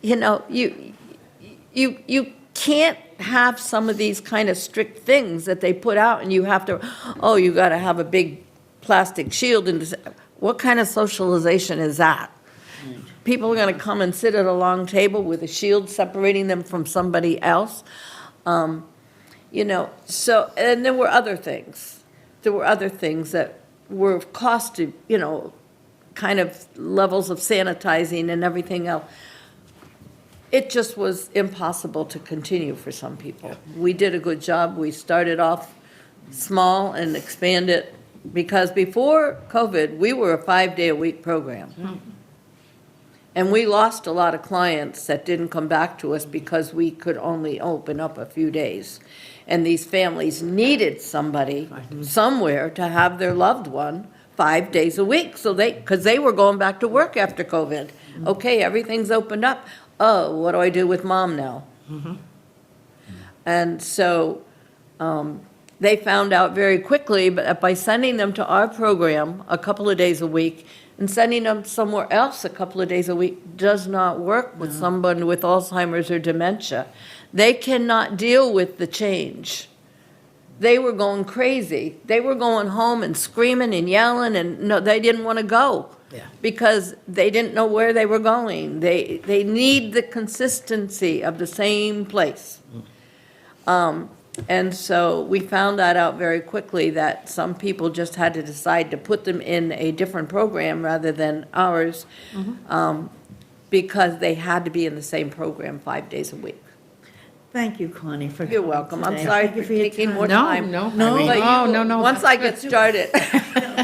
You know, you can't have some of these kind of strict things that they put out, and you have to, oh, you got to have a big plastic shield. And what kind of socialization is that? People are going to come and sit at a long table with a shield separating them from somebody else. You know, so, and there were other things. There were other things that were costed, you know, kind of levels of sanitizing and everything else. It just was impossible to continue for some people. We did a good job. We started off small and expanded, because before COVID, we were a 5-day-a-week program. And we lost a lot of clients that didn't come back to us because we could only open up a few days. And these families needed somebody somewhere to have their loved one 5 days a week, so because they were going back to work after COVID. Okay, everything's opened up. Oh, what do I do with mom now? And so they found out very quickly, but by sending them to our program a couple of days a week and sending them somewhere else a couple of days a week does not work with someone with Alzheimer's or dementia. They cannot deal with the change. They were going crazy. They were going home and screaming and yelling, and no, they didn't want to go. Because they didn't know where they were going. They need the consistency of the same place. And so we found that out very quickly, that some people just had to decide to put them in a different program rather than ours, because they had to be in the same program 5 days a week. Thank you, Connie, for You're coming welcome. I'm today. sorry Thank you for your taking time. more no, time. no. No, But you- no. Once I get started.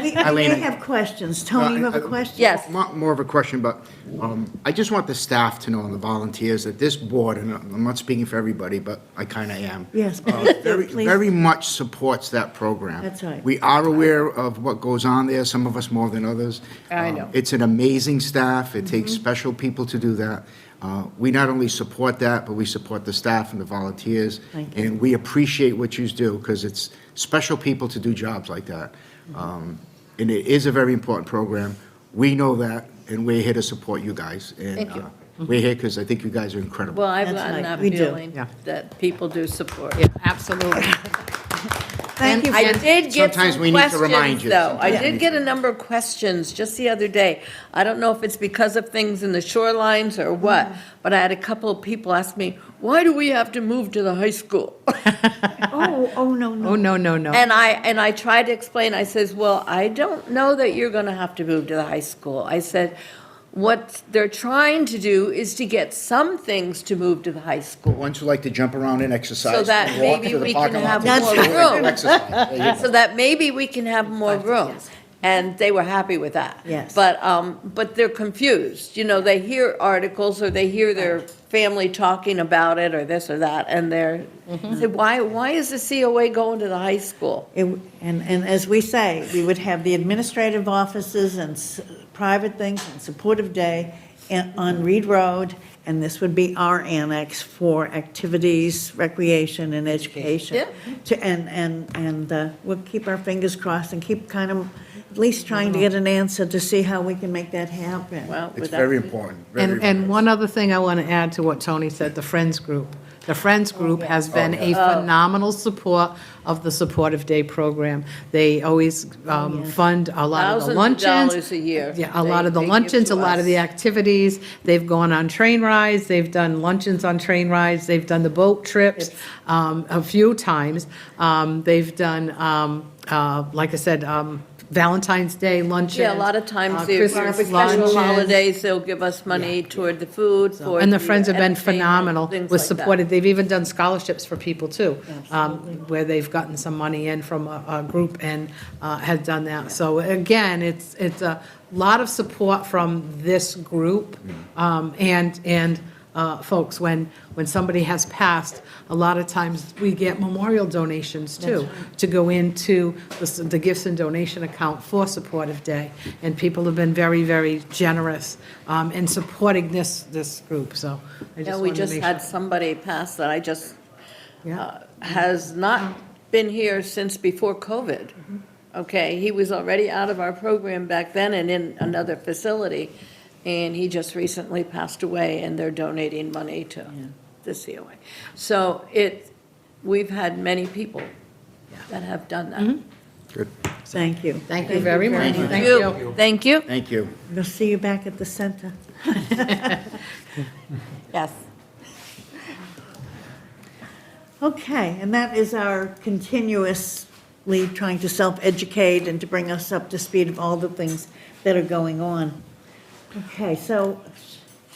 We may have questions. Tony, you have a question? Yes. More of a question, but I just want the staff to know, and the volunteers, that this board, and I'm not speaking for everybody, but I kind of am. Yes, please do, please. Very much supports that program. That's right. We are aware of what goes on there, some of us more than others. I know. It's an amazing staff. It Mm-hmm. takes special people to do that. We not only support that, but we support the staff and the volunteers. Thank you. And we appreciate what you do, because it's special people to do jobs like that. And it is a very important program. We know that, and we're here to support you guys. And, Thank you. We're here because I think you guys are incredible. Well, I've That's gotten right. that We do. feeling Yeah. that people do support. Yeah, absolutely. Thank you. I did get Sometimes some we need to remind questions, you. though. I Sometimes we did need get to. a number of questions just the other day. I don't know if it's because of things in the shorelines or what, but I had a couple of people ask me, why do we have to move to the high school? Oh, no, no. Oh, no. And I tried to explain, I says, well, I don't know that you're gonna have to move to the high school. I said, what they're trying to do is to get some things to move to the high school. Ones who like to jump around and exercise. So that walk maybe to the we parking can lot have to more go and room. exercise. There you go. So that maybe we can have more room. And they were happy with that. Yes. But they're confused. You know, they hear articles or they hear their family talking about it or this or that, and they're, say, why is the COA going to the high school? And as we say, we would have the administrative offices and private things and supportive day, on Reed Road, and this would be our annex for activities, recreation, and education. Yeah. And we'll keep our fingers crossed and keep kind of at least trying to get an answer to see how we can make that happen. Well, It's with that- very important. And one other thing I want to add to what Tony said, the Friends Group. The Friends Group has been a phenomenal support of the Supportive Day program. They always fund a lot of the Thousands of luncheons. dollars a year. Yeah, a lot of the They give luncheons, to a lot of the us. activities. They've gone on train rides, they've done luncheons on train rides, they've done the boat trips a few times. They've done, like I said, Valentine's Day luncheons. Yeah, a lot of times, the Christmas special luncheons. holidays, they'll give us money toward the food, for And the Friends have been entertainment, phenomenal things with like that. supported, they've even done scholarships for people too, where they've gotten some money in from a group and had done that. So again, it's a lot of support from this group. And folks, when somebody has passed, a lot of times we get memorial donations too, to go into the gifts and donation account for Supportive Day. And people have been very, very generous in supporting this group, so I Yeah, just we wanted to just make had sure. somebody pass that I just, Yeah. has not been here since before COVID. Okay, he was already out of our program back then and in another facility, and he just recently passed away, and they're donating money to the COA. So we've had many people that have done that. Good. Thank you. Thank you very much. Thank you. Thank you. Thank you. We'll see you back at the center. Yes. Okay, and that is our continuously trying to self-educate and to bring us up to speed of all the things that are going on. Okay, so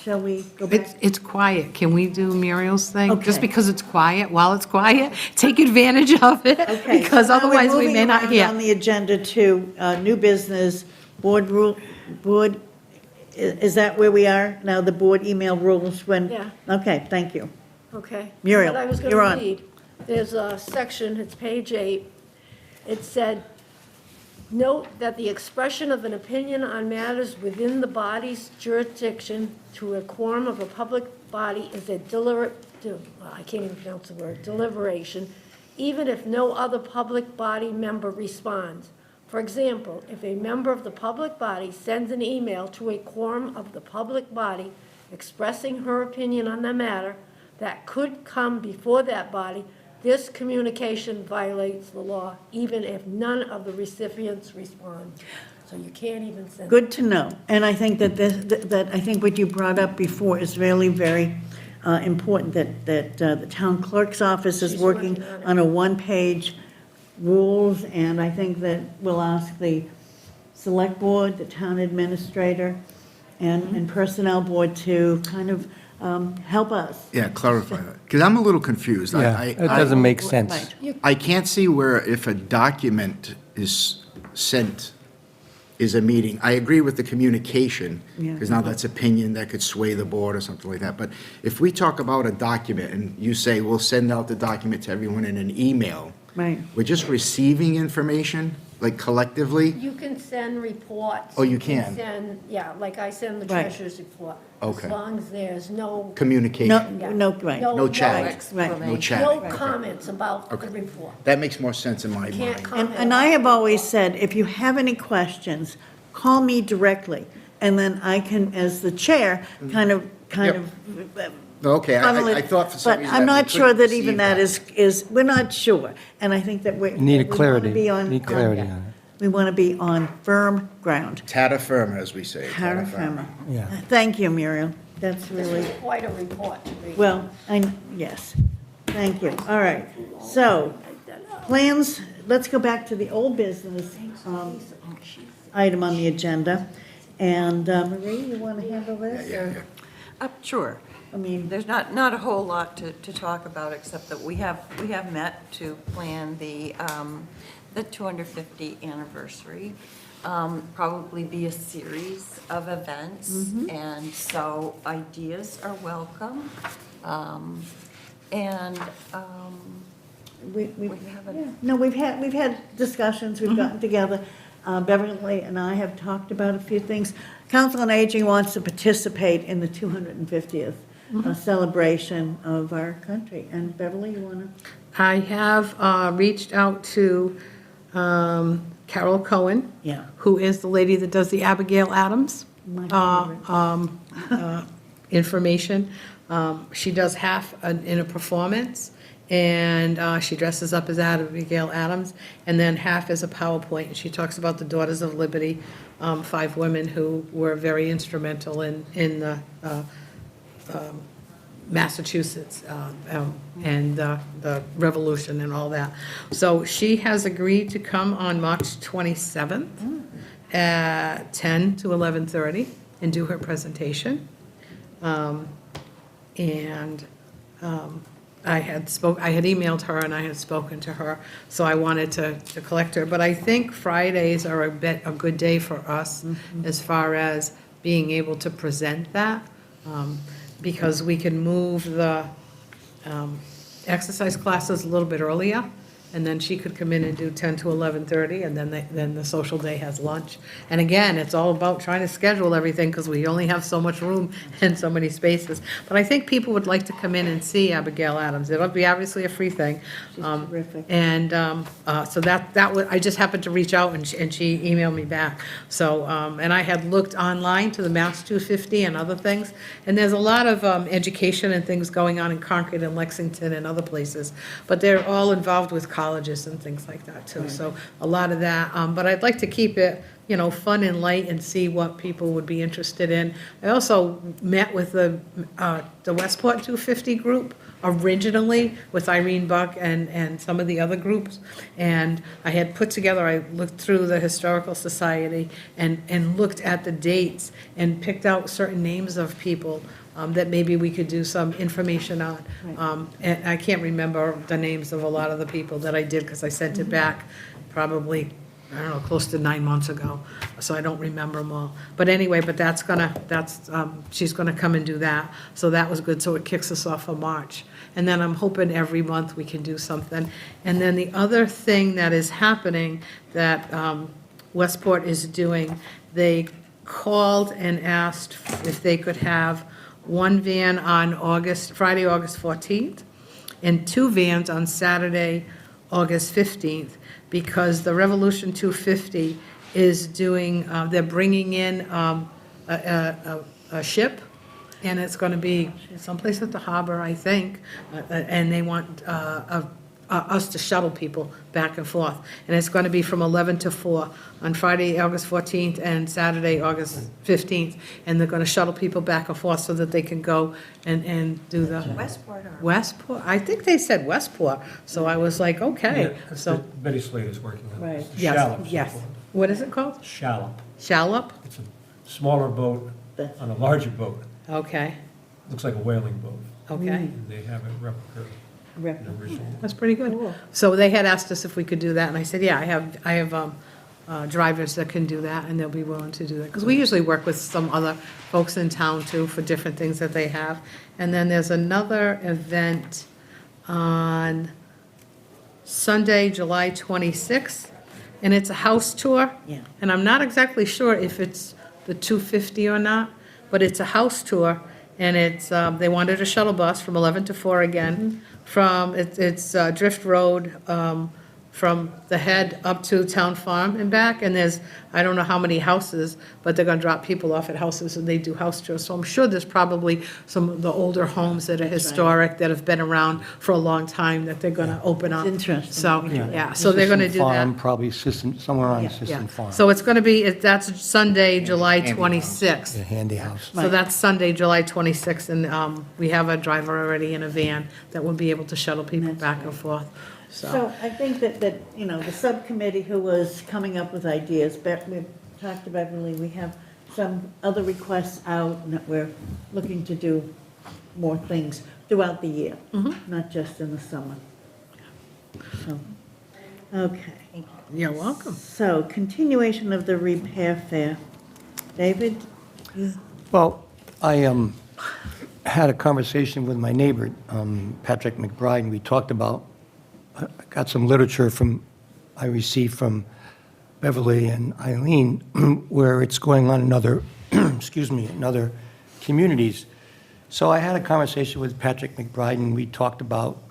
shall we go back? It's quiet. Can we do Muriel's thing? Just Okay. because it's quiet, while it's quiet, take advantage of it, Okay, because so now we're otherwise we moving may not around hear. on the agenda to new business, board, is that where we are? Now, the board email rules when? Yeah. Okay, thank you. Okay. Muriel, What I was you're going on. to read, there's a section, it's page 8. It said, "Note that the expression of an opinion on matters within the body's jurisdiction to a quorum of a public body is a I can't even pronounce the word, deliberation, even if no other public body member responds. For example, if a member of the public body sends an email to a quorum of the public body expressing her opinion on the matter that could come before that body, this communication violates the law, even if none of the recipients respond." So you can't even send. Good to know. And I think that I think what you brought up before is really very important, that the town clerk's office is She's working working on it. on a one-page rules, and I think that we'll ask the select board, the town administrator, and personnel board to kind of help us. Yeah, clarify that, because I'm a little confused. Yeah, it doesn't make sense. Right. I can't see where if a document is sent is a meeting. I agree with the communication, Yeah. because now that's opinion that could sway the board or something like that. But if we talk about a document and you say, we'll send out the document to everyone in an email, Right. we're just receiving information, like collectively? You can send reports. Oh, you can? Send, yeah, like I send the Right. treasurer's report. Okay. As long as there's no. Communication, Right. No chat. Right. no No chat. comments about the Okay. report. That makes more sense in my Can't mind. comment. And I have always said, if you have any questions, call me directly, and then I can, as the chair, kind of, Okay, funnel I it. thought for some But reason. I'm that we not sure couldn't that even receive that is, we're not sure. And I think that we Need that we wanna clarity, be on- need clarity on it. We want to be on firm ground. Terra firma, as we say. Terra firma. Yeah. Thank you, Muriel. That's This really, was quite a report to read. well, yes. Thank you. All right. So, plans, let's go back to the old business item on the agenda. And Marie, you want to handle this? or- Sure. I mean, There's not a whole lot to talk about, except that we have met to plan the 250th anniversary. Probably be a series of events, and so ideas are welcome. And we we haven't- yeah. No, we've had discussions, we've gotten together. Beverly and I have talked about a few things. Council on Aging wants to participate in the 250th celebration of our country. And Beverly, you want to? I have reached out to Carol Cohen. Yeah. Who is the lady that does the Abigail Adams My information. She does half in a performance, and she dresses up as Abigail Adams, and then half as a PowerPoint. And she talks about the Daughters of Liberty, 5 women who were very instrumental in the Massachusetts and the Revolution and all that. So she has agreed to come on March 27th at 10 to 11:30 and do her presentation. I had emailed her and I had spoken to her, so I wanted to collect her. But I think Fridays are a good day for us as far as being able to present that, because we can move the exercise classes a little bit earlier, and then she could come in and do 10 to 11:30, and then the social day has lunch. And again, it's all about trying to schedule everything, because we only have so much room and so many spaces. But I think people would like to come in and see Abigail Adams. It'll be obviously a free thing. She's terrific. And so that was, I just happened to reach out, and she emailed me back. So, and I had looked online to the Mass 250 and other things, and there's a lot of education and things going on in Concord and Lexington and other places, but they're all involved with colleges and things like that too. So a lot of that, but I'd like to keep it, fun and light and see what people would be interested in. I also met with the Westport 250 group originally with Irene Buck and some of the other groups. And I had put together, I looked through the Historical Society and looked at the dates and picked out certain names of people that maybe we could do some information on. And I can't remember the names of a lot of the people that I did, because I sent it back probably, I don't know, close to 9 months ago, so I don't remember them all. But anyway, she's gonna come and do that, so that was good, so it kicks us off for March. And then I'm hoping every month we can do something. And then the other thing that is happening that Westport is doing, they called and asked if they could have one van on Friday, August 14th, and 2 vans on Saturday, August 15th, because the Revolution 250 is doing, they're bringing in a ship, and it's going to be someplace at the harbor, I think, and they want us to shuttle people back and forth. And it's going to be from 11 to 4 on Friday, August 14th, and Saturday, August 15th. And they're going to shuttle people back and forth so that they can go and do the... Westport or? Westport? I think they said Westport. So I was like, okay. Yeah, that's So, what Betty Slade is working on. Right. It's the yes, Shallop yes. so-called. What is it called? Shallop. Shallop? It's a smaller boat on a larger boat. Okay, Looks like a whaling boat. okay. And they have a replica, an original. That's pretty good. Cool. So they had asked us if we could do that, and I said, yeah, I have drivers that can do that, and they'll be willing to do that. Because we usually work with some other folks in town, too, for different things that they have. And then there's another event on Sunday, July 26th, and it's a house tour. Yeah. And I'm not exactly sure if it's the 250 or not, but it's a house tour, and it's, they wanted a shuttle bus from 11 to 4 again, it's Drift Road, from the head up to Town Farm and back, and there's, I don't know how many houses, but they're gonna drop people off at houses, and they do house tours. So I'm sure there's probably some of the older homes that are historic, that have been around for a long time, that they're gonna open up. It's interesting. So, yeah, so they're gonna do Farm, that. probably somewhere on Yeah, Assistant Farm. so it's gonna be, that's Sunday, July Handy house. 26th. A handy house. So that's Sunday, July 26th, and we have a driver already in a van that will be able to shuttle people back and forth, So I think that, the subcommittee who was coming up with ideas, we've talked to Beverly, we have some other requests out, and that we're looking to do more things throughout the year, not just in the summer. So, okay. You're welcome. So continuation of the repair fair. David? Well, I had a conversation with my neighbor, Patrick McBride, and we talked about, I got some literature I received from Beverly and Eileen, where it's going on in other, excuse me, in other communities. So I had a conversation with Patrick McBride, and we talked about,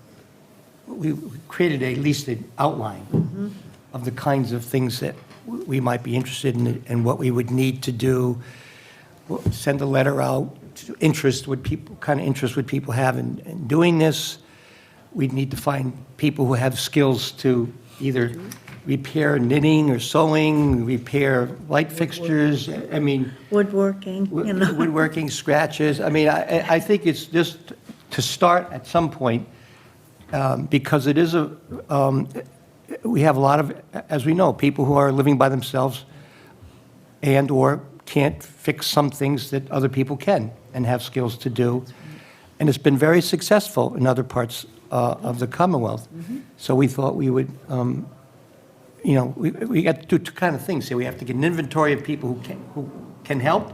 we created at least an outline of the kinds of things that we might be interested in and what we would need to do. We'll send a letter out to interest, what people, kind of interest would people have in doing this. We'd need to find people who have skills to either repair knitting or sewing, repair light fixtures, I mean, Woodworking, you know. woodworking, scratches. I mean, I think it's just to start at some point, because it is we have a lot of, as we know, people who are living by themselves and/or can't fix some things that other people can and have skills to do. And it's been very successful in other parts of the Commonwealth. So we thought we would, we got to do two kind of things here. We have to get an inventory of people who can help,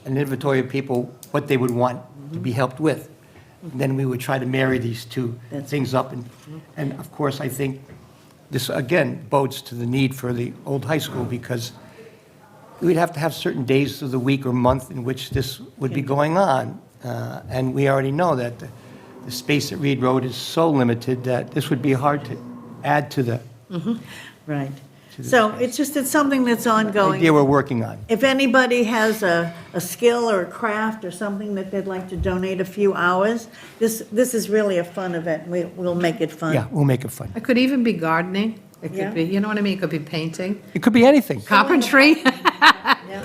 an inventory of people, what they would want to be helped with. And then we would try to marry these two things up. And of course, I think this, again, bodes to the need for the old high school, because we'd have to have certain days of the week or month in which this would be going on. And we already know that the space at Reed Road is so limited that this would be hard to add to the Right. So it's something that's ongoing. idea we're working on. If anybody has a skill or a craft or something that they'd like to donate a few hours, this is really a fun event. We'll make it fun. Yeah, we'll make it fun. It could even be gardening. It Yeah. could be, you know what I mean? It could be painting, It could be anything. It carpentry,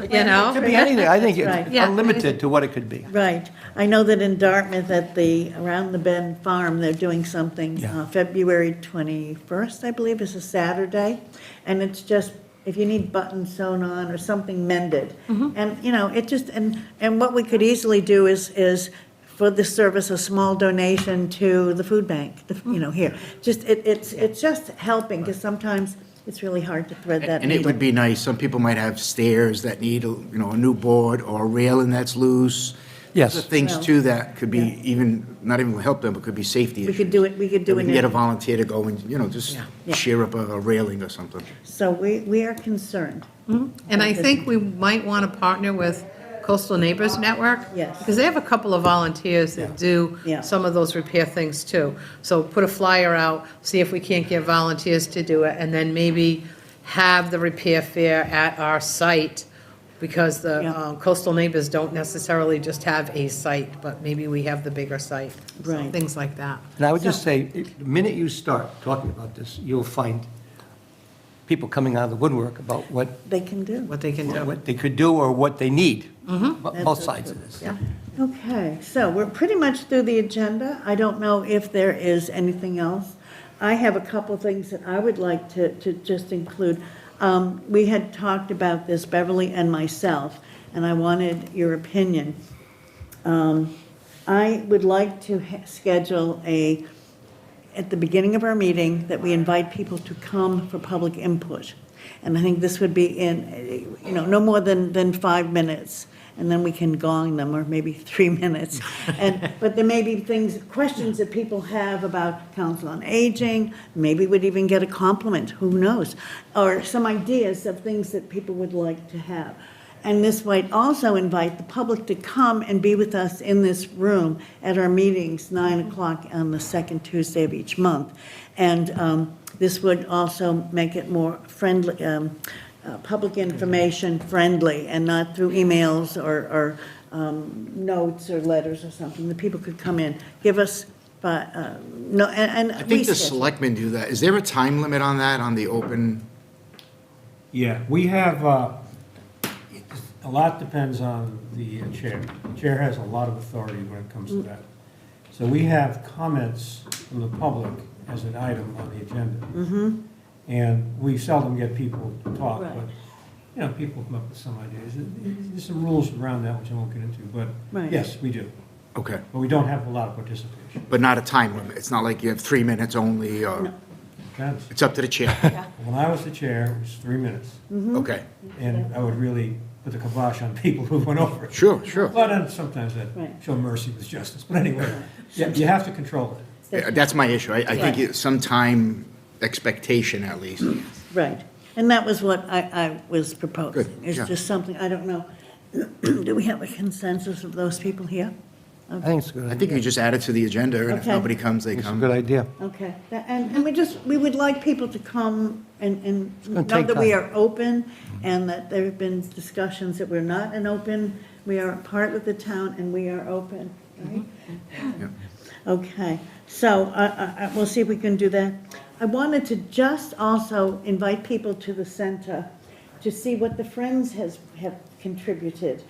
you know? could be anything. I think Right. it's Yeah. unlimited to what it could be. Right. I know that in Dartmouth at around the Bend Farm, they're doing something, Yeah. February 21st, I believe, is a Saturday. And it's just, if you need buttons sewn on or something mended. And, it just, and what we could easily do is for this service, a small donation to the food bank, here. Just, it's just helping, because sometimes it's really hard to thread that And it needle. would be nice, some people might have stairs that need, a new board or a railing that's loose. Yes. There's things too that could be not even help them, but could be safety We issues. could do it, we could do We it. can get a volunteer to go and, just Yeah. shear up a railing or something. So we are concerned. And I think we might want to partner with Coastal Neighbors Network. Yes. Because they have a couple of volunteers that do Yeah. some of those repair things too. So put a flyer out, see if we can't get volunteers to do it, and then maybe have the repair fair at our site, because the Yeah. Coastal Neighbors don't necessarily just have a site, but maybe we have the bigger site. So Right. Things like that. And I would just say, the minute you start talking about this, you'll find people coming out of the woodwork about what They can do. What they can do. what they could do or what they need. Both sides of this. Yeah. Okay, so we're pretty much through the agenda. I don't know if there is anything else. I have a couple things that I would like to just include. We had talked about this, Beverly and myself, and I wanted your opinion. I would like to schedule at the beginning of our meeting, that we invite people to come for public input. And I think this would be in, no more than 5 minutes, and then we can gong them, or maybe 3 minutes. But there may be questions that people have about Council on Aging, maybe we'd even get a compliment, who knows? Or some ideas of things that people would like to have. And this might also invite the public to come and be with us in this room at our meetings, 9 o'clock on the second Tuesday of each month. And this would also make it more friendly, public information friendly, and not through emails or notes or letters or something. The people could come in, give us, no, and I think the reschedule. selectmen do that. Is there a time limit on that, on the open? Yeah, we have, a lot depends on the chair. The chair has a lot of authority when it comes to that. So we have comments from the public as an item on the agenda. And we seldom get people to talk, Right. but, people come up with some ideas. There's some rules around that which I won't get into, but Right. yes, we do. Okay, But we don't have a lot of participation. but not a time limit. It's not like you have 3 minutes only, or Depends. it's up to the chair. When I was the chair, it was 3 minutes, Okay, and I would really put the kibosh on people who went over it. sure. Well, then sometimes I'd Right. show mercy with justice, but anyway, you have to control it. That's my issue. I think some time expectation at least. Right. And that was what I was proposing. Good, It's yeah. just something, I don't know, do we have a consensus of those people here? I think it's a good I idea. think you just add it to the agenda, and if Okay. nobody comes, they It's a come. good idea. Okay, and we would like people to come and know gonna take that we time. are open, and that there have been discussions that we're not an open, we are a part with the town, and we are open, right? Okay, so we'll see if we can do that. I wanted to just also invite people to the center to see what the Friends have contributed.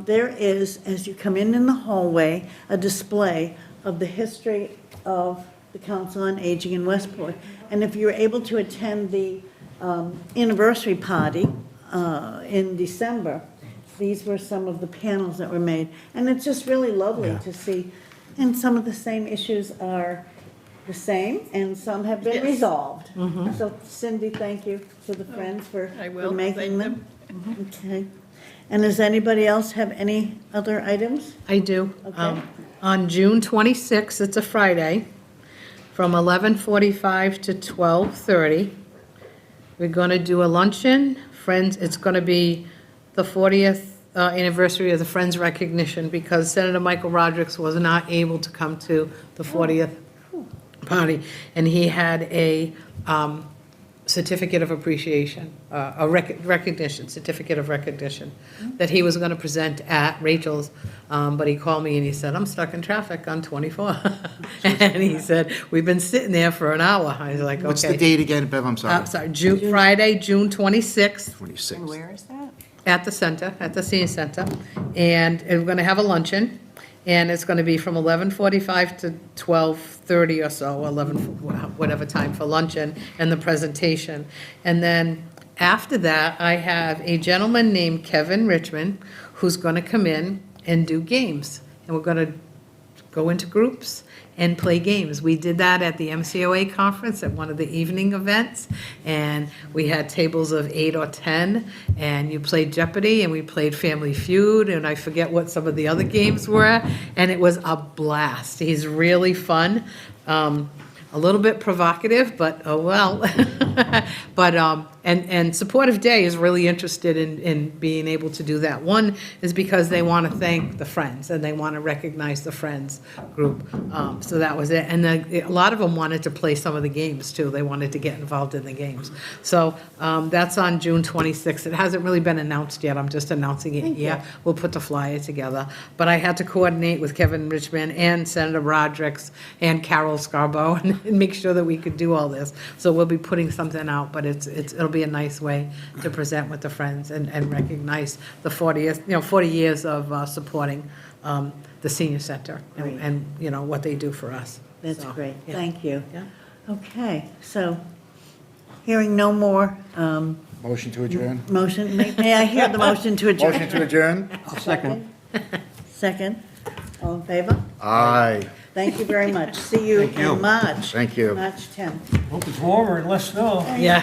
There is, as you come in the hallway, a display of the history of the Council on Aging in Westport. And if you're able to attend the anniversary party in December, these were some of the panels that were made. And it's just really lovely to see. And some of the same issues are the same, and some have been resolved. So Cindy, thank you to the Friends for making them. Okay. And does anybody else have any other items? I do. Okay. On June 26th, it's a Friday, from 11:45 to 12:30, we're going to do a luncheon. Friends, it's going to be the 40th anniversary of the Friends recognition, because Senator Michael Rodrigues was not able to come to the 40th party, and he had a certificate of appreciation, a recognition, certificate of recognition, that he was going to present at Rachel's, but he called me and he said, I'm stuck in traffic on 24. And he said, we've been sitting there for an hour. I was like, okay. What's the date again, Bev? I'm sorry. Sorry, Friday, June 26th, 26th. And where is that? at the center, at the senior center. And we're going to have a luncheon, and it's going to be from 11:45 to 12:30 or so, 11, whatever time for luncheon, and the presentation. And then after that, I have a gentleman named Kevin Richmond who's going to come in and do games. And we're going to go into groups and play games. We did that at the MCOA conference at one of the evening events, and we had tables of 8 or 10, and you played Jeopardy, and we played Family Feud, and I forget what some of the other games were, and it was a blast. He's really fun. A little bit provocative, but oh well. But, and Supportive Day is really interested in being able to do that. One is because they want to thank the Friends, and they want to recognize the Friends group. So that was it. And a lot of them wanted to play some of the games, too. They wanted to get involved in the games. So that's on June 26th. It hasn't really been announced yet. I'm just announcing it here. We'll put the flyer together. But I had to coordinate with Kevin Richmond and Senator Rodrigues and Carol Scarborough and make sure that we could do all this. So we'll be putting something out, but it'll be a nice way to present with the Friends and recognize the 40 years of supporting the senior center and what they do for us. That's So, great, yeah. thank you. Yeah. Okay, so, hearing no more Motion to adjourn? motion, may I hear the motion to adjourn? Motion to adjourn? I'll second. Second, all in favor? Aye. Thank you very much. See you Thank you. in March. Thank you. March 10th. Hope it's warmer and less snow. Yeah.